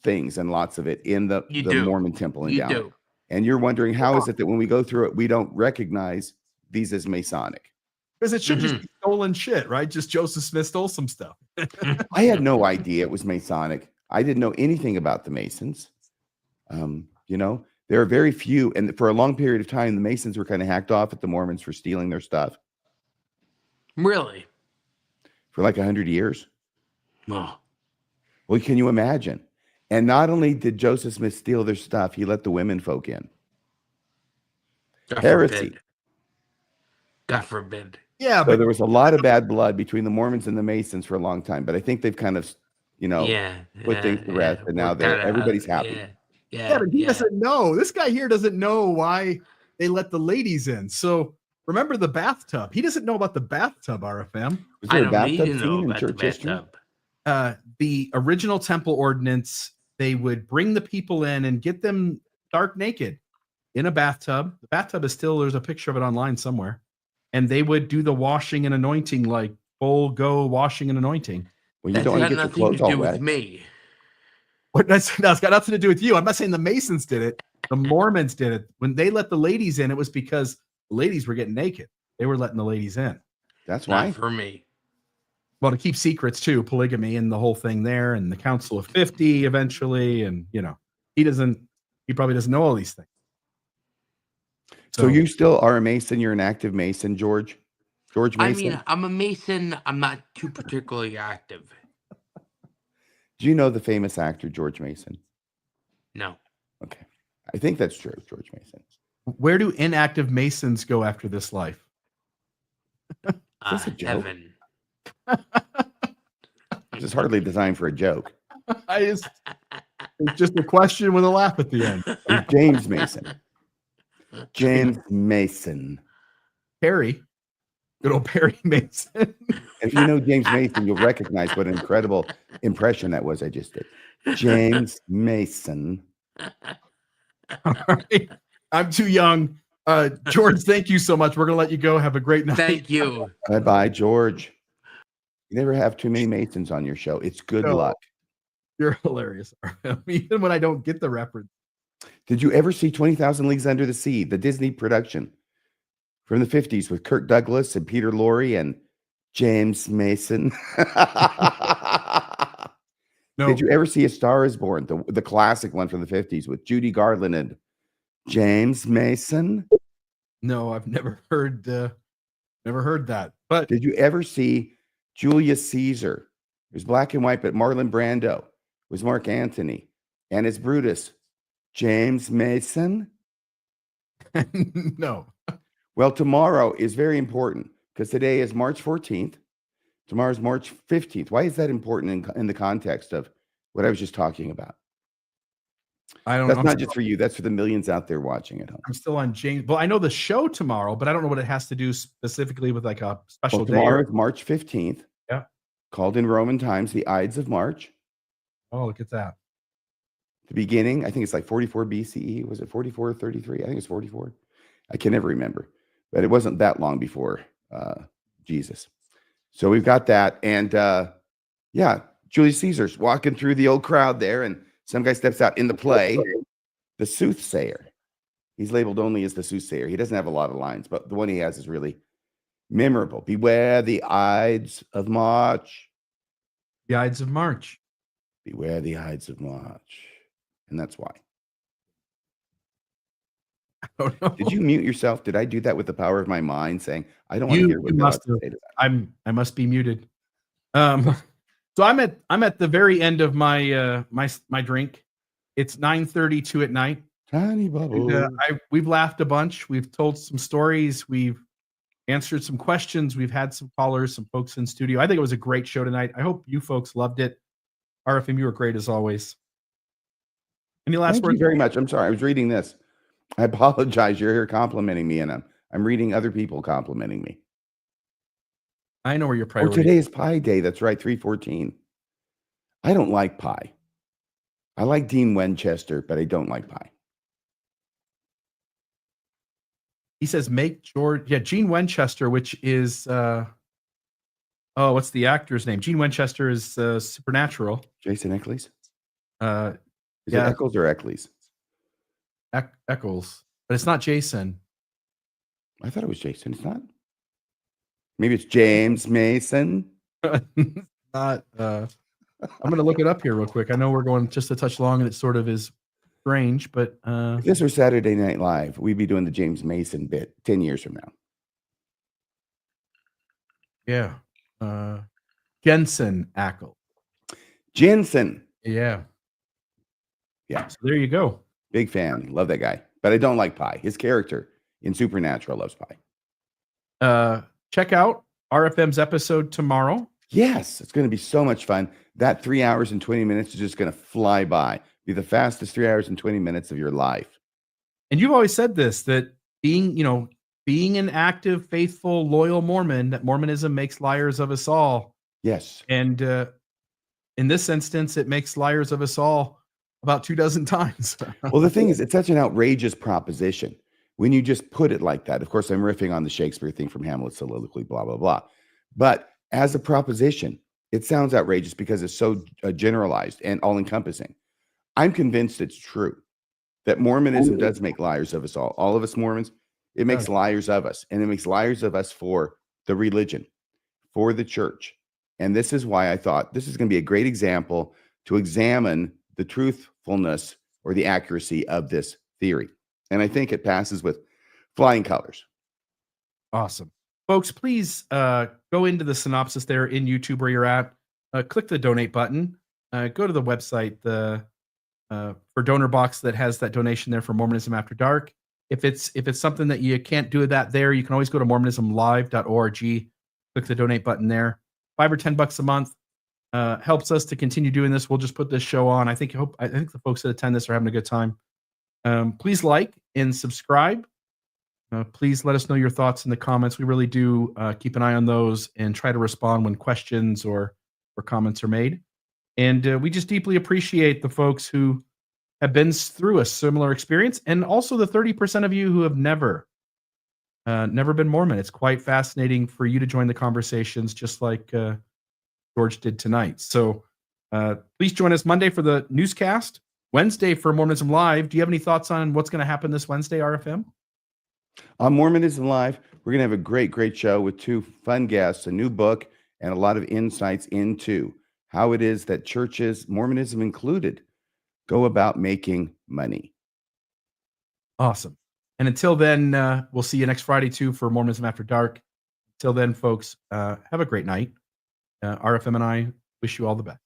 things and lots of it in the Mormon temple in Downey. And you're wondering how is it that when we go through it, we don't recognize these as Masonic? Because it should just be stolen shit, right? Just Joseph Smith stole some stuff. I had no idea it was Masonic. I didn't know anything about the Masons. There are very few, and for a long period of time, the Masons were kind of hacked off at the Mormons for stealing their stuff. Really? For like 100 years. Oh. Well, can you imagine? And not only did Joseph Smith steal their stuff, he let the women folk in. Heresy. God forbid. Yeah, so there was a lot of bad blood between the Mormons and the Masons for a long time, but I think they've kind of, put things to rest, and now everybody's happy. Yeah, but he doesn't know. This guy here doesn't know why they let the ladies in. So remember the bathtub. He doesn't know about the bathtub, RFM. Was there a bathtub scene in church history? The original temple ordinance, they would bring the people in and get them stark naked in a bathtub. The bathtub is still, there's a picture of it online somewhere. And they would do the washing and anointing, like full go washing and anointing. Well, you don't want to get your clothes all wet. With me. That's got nothing to do with you. I'm not saying the Masons did it. The Mormons did it. When they let the ladies in, it was because the ladies were getting naked. They were letting the ladies in. That's why. Not for me. Well, to keep secrets too, polygamy and the whole thing there, and the Council of 50 eventually, and he probably doesn't know all these things. So you still are a Mason? You're an active Mason, George Mason? I mean, I'm a Mason. I'm not too particularly active. Do you know the famous actor George Mason? No. Okay. I think that's true, George Mason. Where do inactive Masons go after this life? Is this a joke? Heaven. This is hardly designed for a joke. It's just a question with a laugh at the end. James Mason. James Mason. Carrie. Good old Perry Mason. And if you know James Mason, you'll recognize what an incredible impression that was I just did. James Mason. All right. I'm too young. George, thank you so much. We're going to let you go. Have a great night. Thank you. Bye-bye, George. You never have too many Masons on your show. It's good No. luck. You're hilarious. Even when I don't get the reference. Did you ever see 20,000 Leagues Under the Sea, the Disney production from the 50s with Kirk Douglas and Peter Lorre and James Mason? No. Did you ever see A Star is Born, the classic one from the 50s with Judy Garland and James Mason? No, I've never heard that. But did you ever see Julius Caesar? It was black and white, but Marlon Brando was Mark Antony, and it's Brutus. James Mason? No. Well, tomorrow is very important because today is March 14th. Tomorrow's March 15th. Why is that important in the context of what I was just talking about? I don't know. That's not just for you. That's for the millions out there watching at home. I'm still on James. Well, I know the show tomorrow, but I don't know what it has to do specifically with like a special day. Tomorrow is March 15th. Yeah. Called in Roman times the Ides of March. Oh, look at that. The beginning, I think it's like 44 BCE. Was it 44 or 33? I think it's 44. I can never remember. But it wasn't that long before Jesus. So we've got that. And yeah, Julius Caesar's walking through the old crowd there, and some guy steps out in the play, the soothsayer. He's labeled only as the soothsayer. He doesn't have a lot of lines, but the one he has is really memorable. Beware the Ides of March. The Ides of March. Beware the Ides of March. And that's why. I don't know. Did you mute yourself? Did I do that with the power of my mind, saying I don't want to hear what God has to say to that? I must be muted. So I'm at the very end of my my drink. It's 9:32 at night. Tiny bubble. And, we've laughed a bunch. We've told some stories. We've answered some questions. We've had some callers, some folks in studio. I think it was a great show tonight. I hope you folks loved it. RFM, you were great as always. Any last Thank words? you very much. I'm sorry. I was reading this. I apologize. You're here complimenting me, and I'm reading other people complimenting me. I know where your Oh, priorities. today is Pie Day. That's right, 3/14. I don't like pie. I like Dean Winchester, but I don't like pie. He says, make George. Yeah, Gene Winchester, which is what's the actor's name? Gene Winchester is Supernatural. Jason Eccles? Is Yeah. it Eccles or Eccles? Eccles, but it's not Jason. I thought it was Jason. It's not. Maybe it's James Mason. Not. I'm going to look it up here real quick. I know we're going just a touch long, and it sort of is strange, but If this were Saturday Night Live, we'd be doing the James Mason bit 10 years from now. yeah, Jensen Ackles. Jensen. Yeah. Yeah. So there you go. Big fan. Love that guy. But I don't like pie. His character in Supernatural loves pie. Check out RFM's episode tomorrow. Yes, it's going to be so much fun. That 3 hours and 20 minutes is just going to fly by. Be the fastest 3 hours and 20 minutes of your life. And you've always said this, that being an active, faithful, loyal Mormon, that Mormonism makes liars of us all. Yes. And in this instance, it makes liars of us all about 24 times. Well, the thing is, it's such an outrageous proposition when you just put it like that. Of course, I'm riffing on the Shakespeare thing from Hamlet's soliloquy, blah, blah, blah. But as a proposition, it sounds outrageous because it's so generalized and all-encompassing. I'm convinced it's true that Mormonism does make liars of us all of us Mormons. It makes liars of us, and it makes liars of us for the religion, for the church. And this is why I thought this is going to be a great example to examine the truthfulness or the accuracy of this theory. And I think it passes with flying colors. Awesome. Folks, please go into the synopsis there in YouTube where you're at. Click the donate button. Go to the website, for donor box that has that donation there for Mormonism After Dark. If it's something that you can't do that there, you can always go to mormonismlive.org. Click the donate button there. $5 or $10 a month helps us to continue doing this. We'll just put this show on. I think the folks that attend this are having a good time. Please like and subscribe. Please let us know your thoughts in the comments. We really do keep an eye on those and try to respond when questions or comments are made. And we just deeply appreciate the folks who have been through a similar experience, and also the 30% of you who have never been Mormon. It's quite fascinating for you to join the conversations, just like George did tonight. So please join us Monday for the newscast, Wednesday for Mormonism Live. Do you have any thoughts on what's going to happen this Wednesday, RFM? On Mormonism Live, we're going to have a great show with two fun guests, a new book, and a lot of insights into how it is that churches, Mormonism included, go about making money. Awesome. And until then, we'll see you next Friday, too, for Mormonism After Dark. Until then, folks, have a great night. RFM and I wish you all the best.